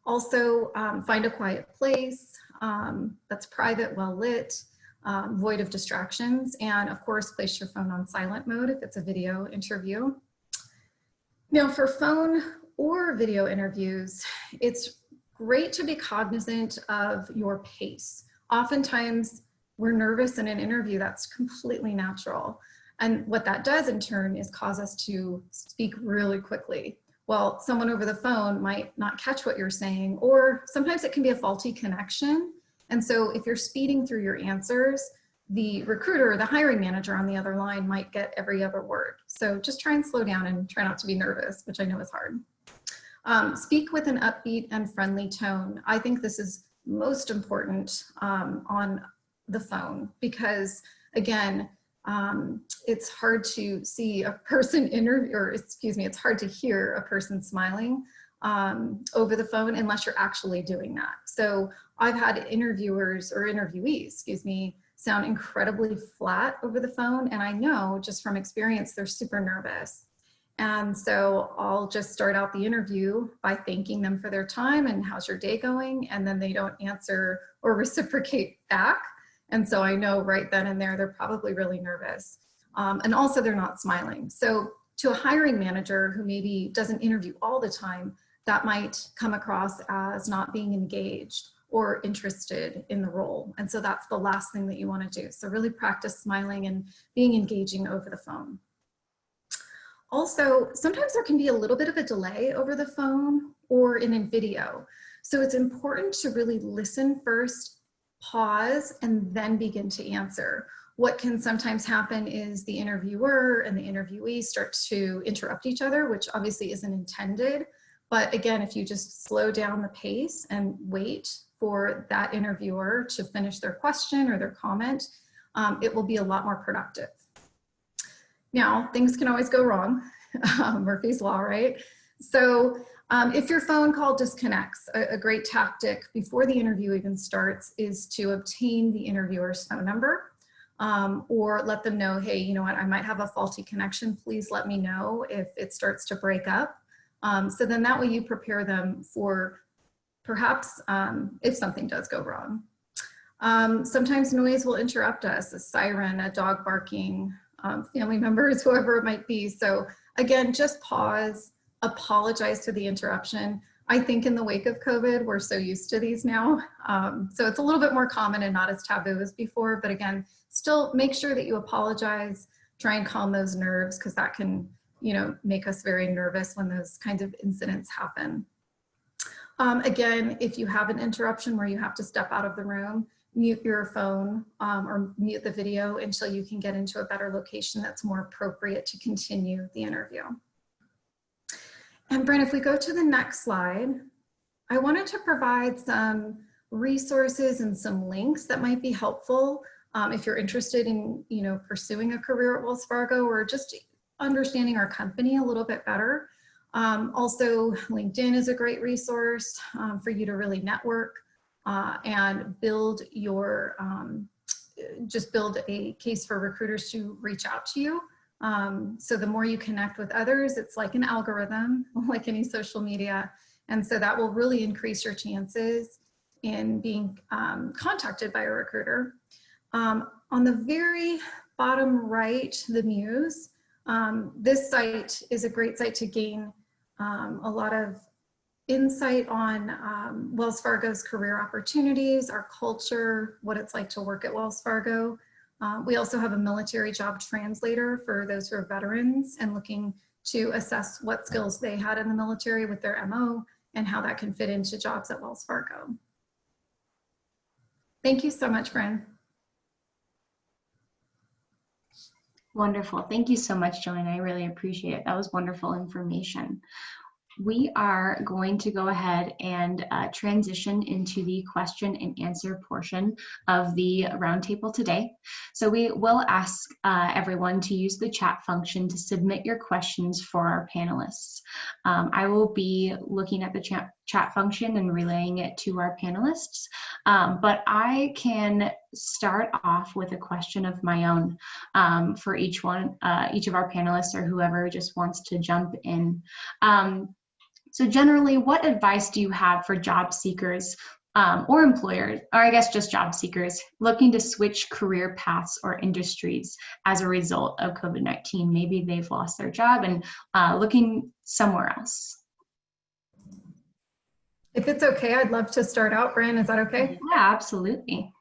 Also, find a quiet place that's private, well lit, void of distractions, and of course, place your phone on silent mode if it's a video interview. Now, for phone or video interviews, it's great to be cognizant of your pace. Oftentimes, we're nervous in an interview. That's completely natural. And what that does in turn is cause us to speak really quickly. Well, someone over the phone might not catch what you're saying, or sometimes it can be a faulty connection. And so if you're speeding through your answers, the recruiter or the hiring manager on the other line might get every other word. So just try and slow down and try not to be nervous, which I know is hard. Speak with an upbeat and friendly tone. I think this is most important on the phone, because again, it's hard to see a person it's hard to hear a person smiling over the phone unless you're actually doing that. So I've had interviewers or interviewees, sound incredibly flat over the phone. And I know just from experience, they're super nervous. And so I'll just start out the interview by thanking them for their time and how's your day going? And then they don't answer or reciprocate back. And so I know right then and there, they're probably really nervous. And also they're not smiling. So to a hiring manager who maybe doesn't interview all the time, that might come across as not being engaged or interested in the role. And so that's the last thing that you want to do. So really practice smiling and being engaging over the phone. Also, sometimes there can be a little bit of a delay over the phone or in a video. So it's important to really listen first, pause, and then begin to answer. What can sometimes happen is the interviewer and the interviewee start to interrupt each other, which obviously isn't intended. But again, if you just slow down the pace and wait for that interviewer to finish their question or their comment, it will be a lot more productive. Now, things can always go wrong, Murphy's Law, right? So if your phone call disconnects, a great tactic before the interview even starts is to obtain the interviewer's phone number or let them know, hey, you know what, I might have a faulty connection. Please let me know if it starts to break up. So then that way you prepare them for perhaps if something does go wrong. Sometimes noise will interrupt us, a siren, a dog barking, family members, whoever it might be. So again, just pause, apologize to the interruption. I think in the wake of COVID, we're so used to these now. So it's a little bit more common and not as taboo as before, but again, still make sure that you apologize, try and calm those nerves, because that can, make us very nervous when those kinds of incidents happen. Again, if you have an interruption where you have to step out of the room, mute your phone or mute the video until you can get into a better location that's more appropriate to continue the interview. And Brent, if we go to the next slide, I wanted to provide some resources and some links that might be helpful if you're interested in, pursuing a career at Wells Fargo or just understanding our company a little bit better. Also, LinkedIn is a great resource for you to really network and build your, just build a case for recruiters to reach out to you. So the more you connect with others, it's like an algorithm, like any social media. And so that will really increase your chances in being contacted by a recruiter. On the very bottom right, the Muse, this site is a great site to gain a lot of insight on Wells Fargo's career opportunities, our culture, what it's like to work at Wells Fargo. We also have a military job translator for those who are veterans and looking to assess what skills they had in the military with their MO and how that can fit into jobs at Wells Fargo. Thank you so much, Bryn. Wonderful. Thank you so much, Joanna. I really appreciate it. That was wonderful information. We are going to go ahead and transition into the question and answer portion of the roundtable today. So we will ask everyone to use the chat function to submit your questions for our panelists. I will be looking at the chat function and relaying it to our panelists, but I can start off with a question of my own for each of our panelists or whoever just wants to jump in. So generally, what advice do you have for job seekers or employers, or I guess just job seekers, looking to switch career paths or industries as a result of COVID-19? Maybe they've lost their job and looking somewhere else. If it's okay, I'd love to start out, Bryn. Is that okay? Yeah, absolutely.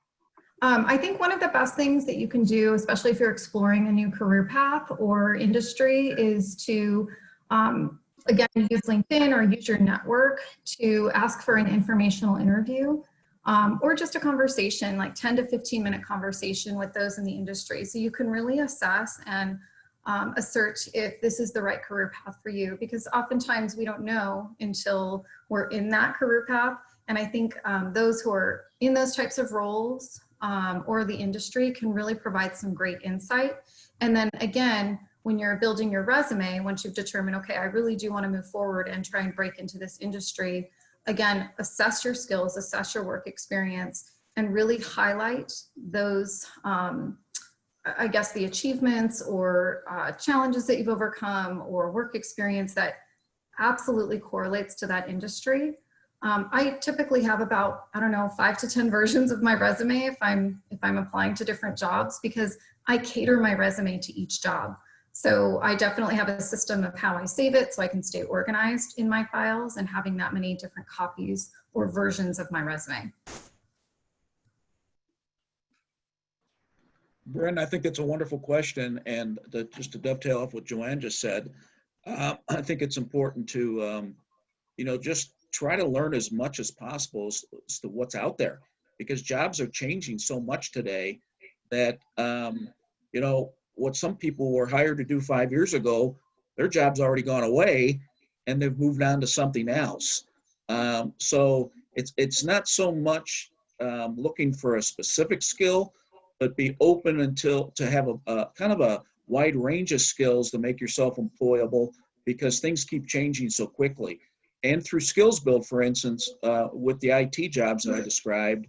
I think one of the best things that you can do, especially if you're exploring a new career path or industry, is to again, use LinkedIn or use your network to ask for an informational interview or just a conversation, like 10 to 15 minute conversation with those in the industry. So you can really assess and assert if this is the right career path for you, because oftentimes we don't know until we're in that career path. And I think those who are in those types of roles or the industry can really provide some great insight. And then again, when you're building your resume, once you've determined, okay, I really do want to move forward and try and break into this industry, again, assess your skills, assess your work experience, and really highlight those, I guess, the achievements or challenges that you've overcome or work experience that absolutely correlates to that industry. I typically have about, I don't know, 5 to 10 versions of my resume if I'm applying to different jobs, because I cater my resume to each job. So I definitely have a system of how I save it so I can stay organized in my files and having that many different copies or versions of my resume. Bryn, I think that's a wonderful question. And just to dovetail off what Joanne just said, I think it's important to, just try to learn as much as possible as to what's out there, because jobs are changing so much today that, what some people were hired to do 5 years ago, their job's already gone away and they've moved on to something else. So it's not so much looking for a specific skill, but be open to have a kind of a wide range of skills to make yourself employable, because things keep changing so quickly. And through SKILLSBUILD, for instance, with the IT jobs that I described,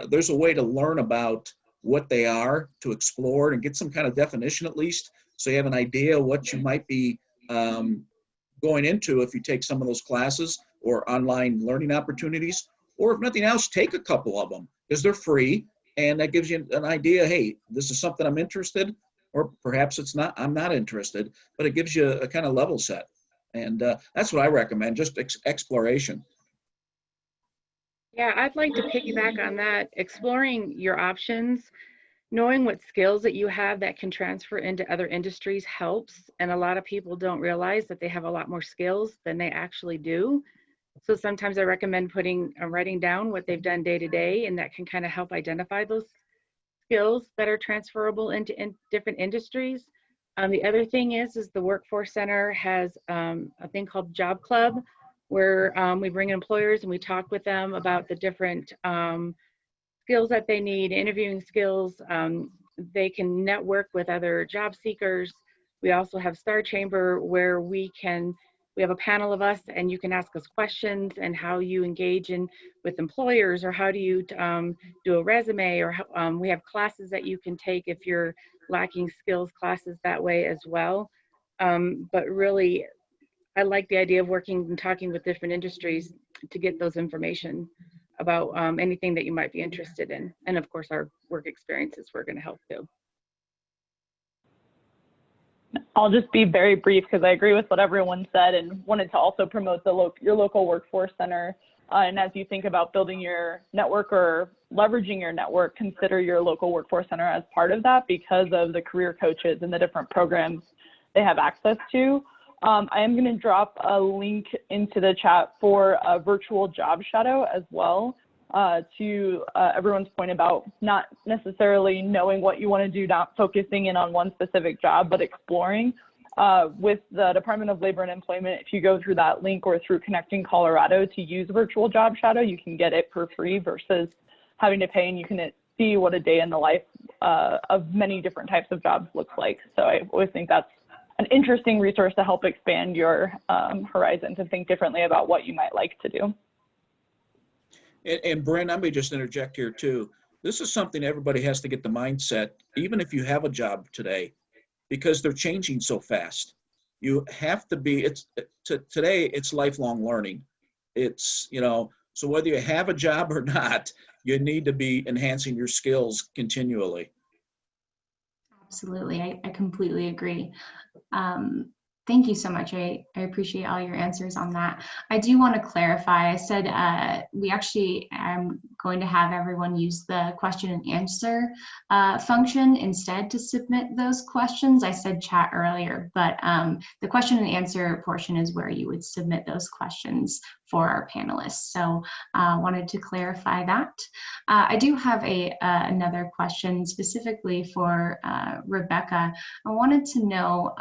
there's a way to learn about what they are, to explore and get some kind of definition at least, so you have an idea what you might be going into if you take some of those classes or online learning opportunities, or if nothing else, take a couple of them because they're free, and that gives you an idea, hey, this is something I'm interested, or perhaps it's not, I'm not interested, but it gives you a kind of level set. And that's what I recommend, just exploration. Yeah, I'd like to piggyback on that. Exploring your options, knowing what skills that you have that can transfer into other industries helps. And a lot of people don't realize that they have a lot more skills than they actually do. So sometimes I recommend writing down what they've done day to day, and that can kind of help identify those skills that are transferable into different industries. The other thing is the Workforce Center has a thing called Job Club, where we bring in employers and we talk with them about the different skills that they need, interviewing skills. They can network with other job seekers. We also have Star Chamber, where we can we have a panel of us, and you can ask us questions and how you engage with employers, or how do you do a resume, or we have classes that you can take if you're lacking skills, classes that way as well. But really, I like the idea of working and talking with different industries to get those information about anything that you might be interested in. And of course, our work experiences, we're going to help too. I'll just be very brief because I agree with what everyone said, and wanted to also promote your local workforce center. And as you think about building your network or leveraging your network, consider your local workforce center as part of that because of the career coaches and the different programs they have access to. I am going to drop a link into the chat for a virtual job shadow as well, to everyone's point about not necessarily knowing what you want to do, not focusing in on one specific job, but exploring. With the Department of Labor and Employment, if you go through that link or through Connecting Colorado to use virtual job shadow, you can get it for free versus having to pay, and you can see what a day in the life of many different types of jobs looks like. So I always think that's an interesting resource to help expand your horizon to think differently about what you might like to do. And Bryn, let me just interject here too. This is something everybody has to get the mindset, even if you have a job today, because they're changing so fast. You have to be, today it's lifelong learning. It's, so whether you have a job or not, you need to be enhancing your skills continually. Absolutely, I completely agree. Thank you so much. I appreciate all your answers on that. I do want to clarify. I said we actually am going to have everyone use the question and answer function instead to submit those questions. I said chat earlier, but the question and answer portion is where you would submit those questions for our panelists. So wanted to clarify that. I do have another question specifically for Rebecca. I wanted to know,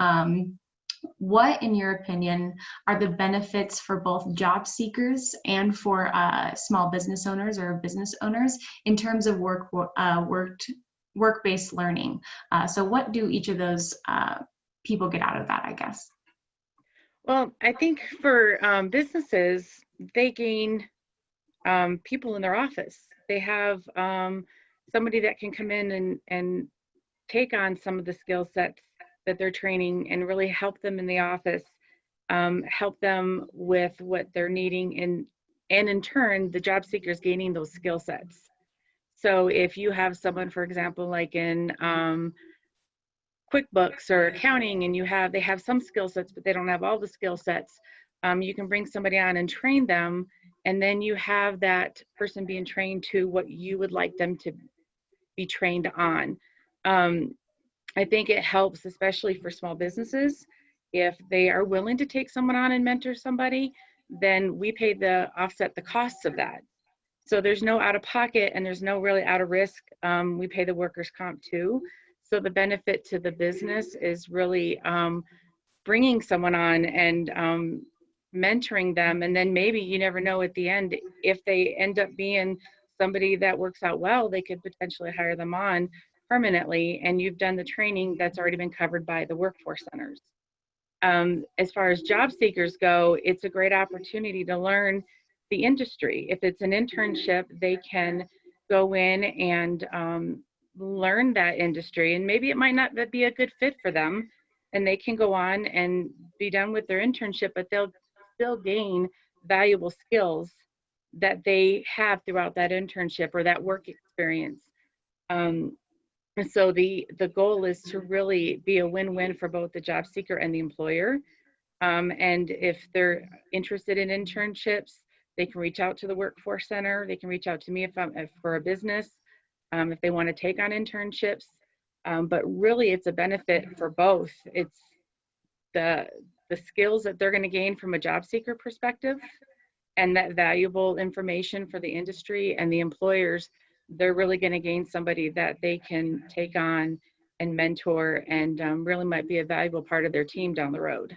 what, in your opinion, are the benefits for both job seekers and for small business owners or business owners in terms of work-based learning? So what do each of those people get out of that, I guess? Well, I think for businesses, they gain people in their office. They have somebody that can come in and take on some of the skill sets that they're training and really help them in the office, help them with what they're needing, and in turn, the job seeker is gaining those skill sets. So if you have someone, for example, like in QuickBooks or accounting, and they have some skill sets, but they don't have all the skill sets, you can bring somebody on and train them, and then you have that person being trained to what you would like them to be trained on. I think it helps, especially for small businesses, if they are willing to take someone on and mentor somebody, then we pay offset the costs of that. So there's no out of pocket and there's no really out of risk. We pay the workers' comp too. So the benefit to the business is really bringing someone on and mentoring them. And then maybe, you never know, at the end, if they end up being somebody that works out well, they could potentially hire them on permanently, and you've done the training that's already been covered by the workforce centers. As far as job seekers go, it's a great opportunity to learn the industry. If it's an internship, they can go in and learn that industry, and maybe it might not be a good fit for them, and they can go on and be done with their internship, but they'll still gain valuable skills that they have throughout that internship or that work experience. And so the goal is to really be a win-win for both the job seeker and the employer. And if they're interested in internships, they can reach out to the Workforce Center. They can reach out to me if for a business, if they want to take on internships. But really, it's a benefit for both. It's the skills that they're going to gain from a job seeker perspective, and that valuable information for the industry, and the employers, they're really going to gain somebody that they can take on and mentor, and really might be a valuable part of their team down the road.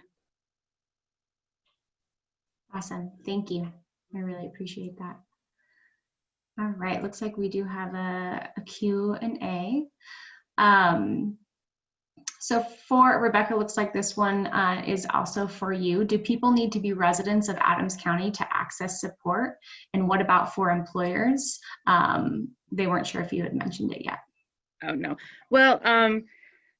Awesome, thank you. I really appreciate that. All right, looks like we do have a Q&A. So for Rebecca, looks like this one is also for you. Do people need to be residents of Adams County to access support? And what about for employers? They weren't sure if you had mentioned it yet. Oh, no. Well,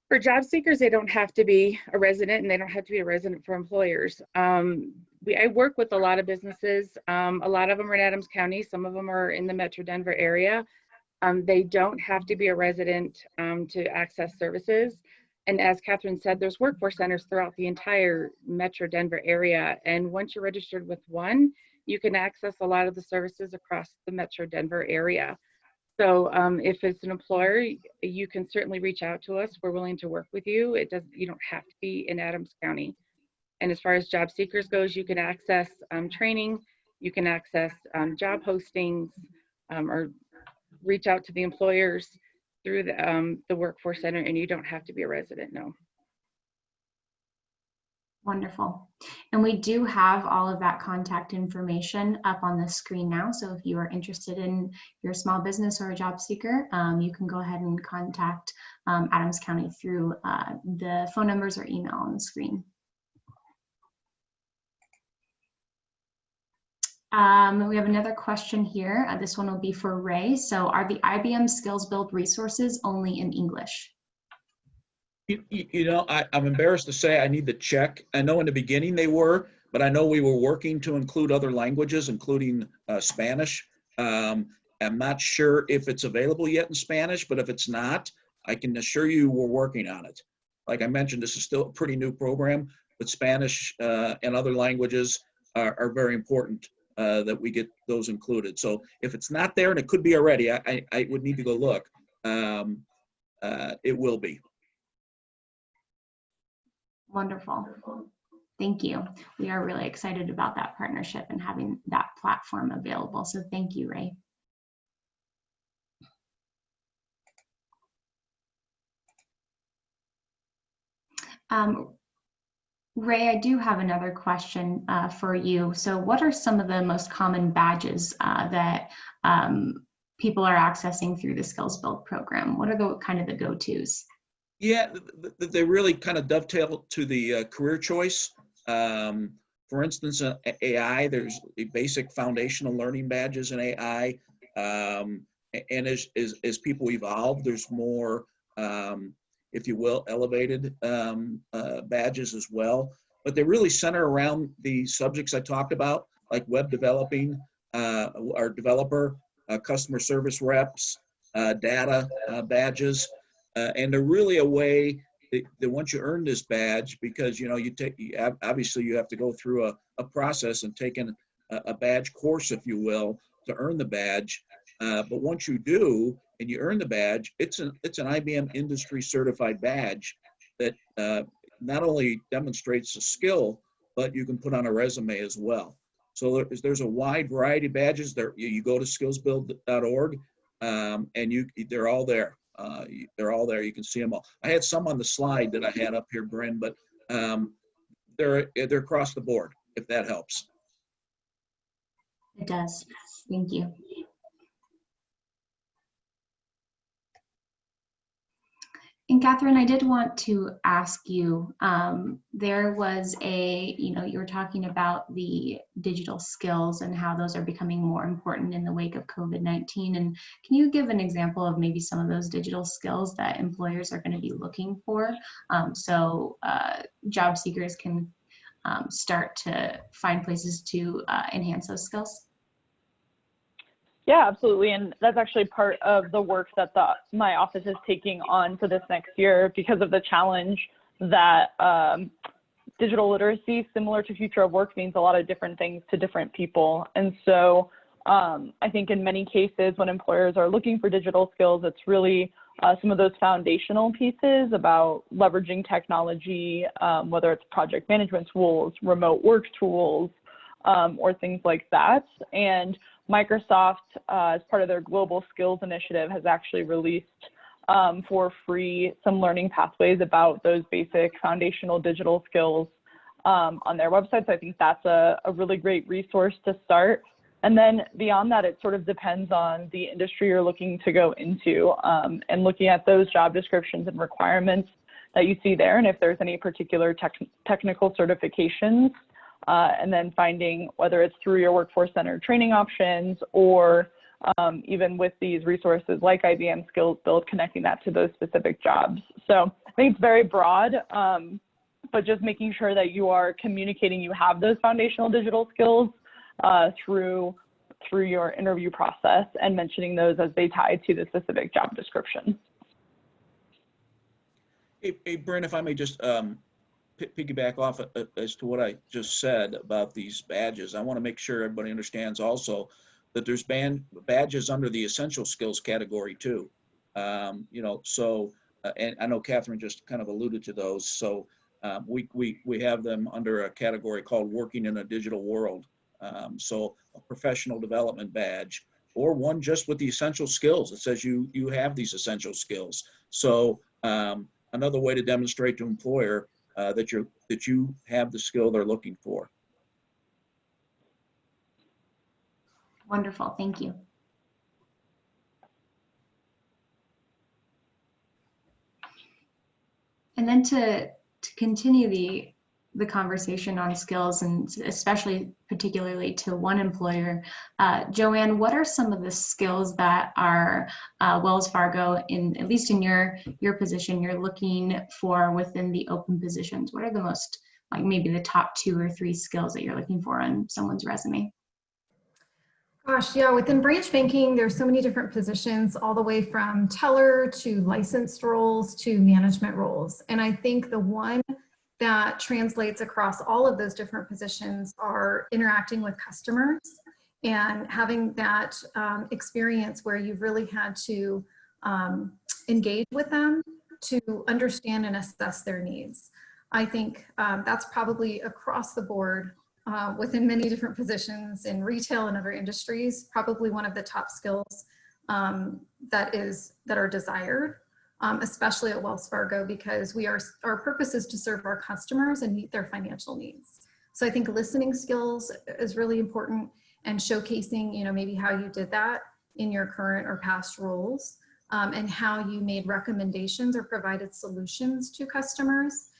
for job seekers, they don't have to be a resident, and they don't have to be a resident for employers. I work with a lot of businesses. A lot of them are in Adams County. Some of them are in the Metro Denver area. They don't have to be a resident to access services. And as Catherine said, there's workforce centers throughout the entire Metro Denver area. And once you're registered with one, you can access a lot of the services across the Metro Denver area. So if it's an employer, you can certainly reach out to us. We're willing to work with you. You don't have to be in Adams County. And as far as job seekers goes, you can access training, you can access job postings, or reach out to the employers through the workforce center, and you don't have to be a resident, no. Wonderful. And we do have all of that contact information up on the screen now. So if you are interested in your small business or a job seeker, you can go ahead and contact Adams County through the phone numbers or email on the screen. We have another question here. This one will be for Ray. So are the IBM SKILLSBUILD resources only in English? You know, I'm embarrassed to say I need to check. I know in the beginning they were, but I know we were working to include other languages, including Spanish. I'm not sure if it's available yet in Spanish, but if it's not, I can assure you we're working on it. Like I mentioned, this is still a pretty new program, but Spanish and other languages are very important that we get those included. So if it's not there, and it could be already, I would need to go look. It will be. Wonderful. Thank you. We are really excited about that partnership and having that platform available. So thank you, Ray. Ray, I do have another question for you. So what are some of the most common badges that people are accessing through the SKILLSBUILD program? What are the kind of the go-tos? Yeah, they really kind of dovetail to the career choice. For instance, AI, there's basic foundational learning badges in AI. And as people evolve, there's more, if you will, elevated badges as well. But they really center around the subjects I talked about, like web developing, our developer, customer service reps, data badges. And they're really a way that once you earn this badge, because you know obviously you have to go through a process and take a badge course, if you will, to earn the badge. But once you do and you earn the badge, it's an IBM industry certified badge that not only demonstrates a skill, but you can put on a resume as well. So there's a wide variety of badges. There you go to skillsbuild.org, and they're all there. They're all there. You can see them all. I had some on the slide that I had up here, Bryn, but they're across the board, if that helps. It does. Thank you. And Catherine, I did want to ask you, there was you were talking about the digital skills and how those are becoming more important in the wake of COVID-19. And can you give an example of maybe some of those digital skills that employers are going to be looking for, so job seekers can start to find places to enhance those skills? Yeah, absolutely. And that's actually part of the work that my office is taking on for this next year, because of the challenge that digital literacy, similar to future of work, means a lot of different things to different people. And so I think in many cases when employers are looking for digital skills, it's really some of those foundational pieces about leveraging technology, whether it's project management tools, remote work tools, or things like that. And Microsoft, as part of their Global Skills Initiative, has actually released for free some learning pathways about those basic foundational digital skills on their website. So I think that's a really great resource to start. And then beyond that, it sort of depends on the industry you're looking to go into, and looking at those job descriptions and requirements. that you see there, and if there's any particular technical certifications, and then finding whether it's through your workforce-centered training options or even with these resources like IBM SKILLSBUILD, connecting that to those specific jobs. So I think it's very broad, but just making sure that you are communicating you have those foundational digital skills through your interview process and mentioning those as they tie to the specific job description. Hey, Bryn, if I may just piggyback off as to what I just said about these badges. I want to make sure everybody understands also that there's badges under the essential skills category too. You know, so, and I know Catherine just kind of alluded to those. So we have them under a category called working in a digital world. So a professional development badge, or one just with the essential skills. It says you have these essential skills. So another way to demonstrate to employer that you have the skill they're looking for. Wonderful, thank you. And then to continue the conversation on skills, and especially particularly to one employer, Joanne, what are some of the skills that are Wells Fargo, at least in your position, you're looking for within the open positions? What are the most, like maybe the top 2 or 3 skills that you're looking for on someone's resume? Gosh, yeah, within branch banking, there's so many different positions, all the way from teller to licensed roles to management roles. And I think the one that translates across all of those different positions are interacting with customers and having that experience where you've really had to engage with them to understand and assess their needs. I think that's probably across the board within many different positions in retail and other industries, probably one of the top skills that are desired, especially at Wells Fargo, because our purpose is to serve our customers and meet their financial needs. So I think listening skills is really important, and showcasing, you know, maybe how you did that in your current or past roles, and how you made recommendations or provided solutions to customers.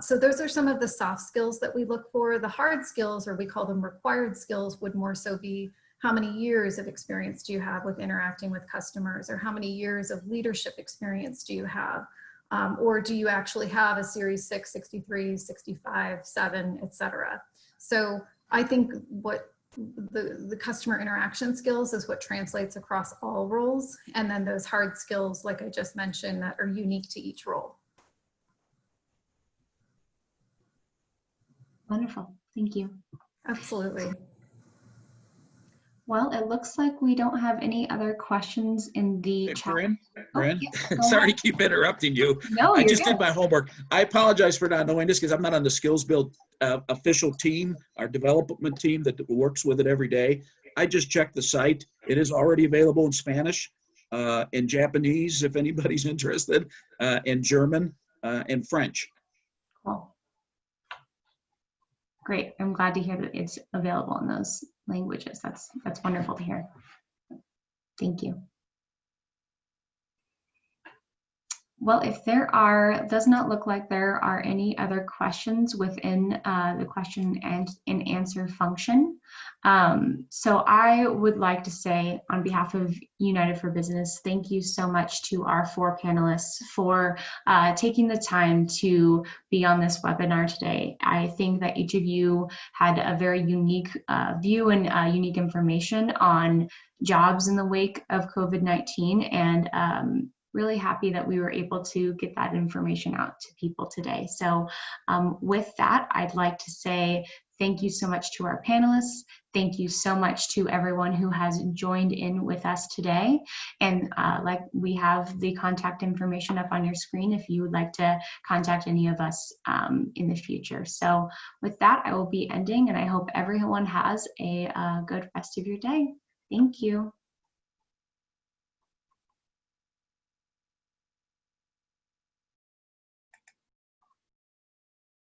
So those are some of the soft skills that we look for. The hard skills, or we call them required skills, would more so be how many years of experience do you have with interacting with customers, or how many years of leadership experience do you have, or do you actually have a Series 6, 63, 65, 7, etc. So I think what the customer interaction skills is what translates across all roles, and then those hard skills, like I just mentioned, that are unique to each role. Wonderful, thank you. Absolutely. Well, it looks like we don't have any other questions in the Hey, chat. Bryn, Yeah, sorry to keep interrupting you. No, I you're just good. did my homework. I apologize for not knowing this because I'm not on the SKILLSBUILD official team, our development team that works with it every day. I just checked the site. It is already available in Spanish, in Japanese, if anybody's interested, in German, and French. Cool. Great, I'm glad to hear that it's available in those languages. That's wonderful to hear. Thank you. Well, if there does not look like there are any other questions within the question and answer function. So I would like to say, on behalf of United for Business, thank you so much to our 4 panelists for taking the time to be on this webinar today. I think that each of you had a very unique view and unique information on jobs in the wake of COVID-19, and really happy that we were able to get that information out to people today. So with that, I'd like to say thank you so much to our panelists. Thank you so much to everyone who has joined in with us today. And like we have the contact information up on your screen if you would like to contact any of us in the future. So with that, I will be ending, and I hope everyone has a good rest of your day. Thank you.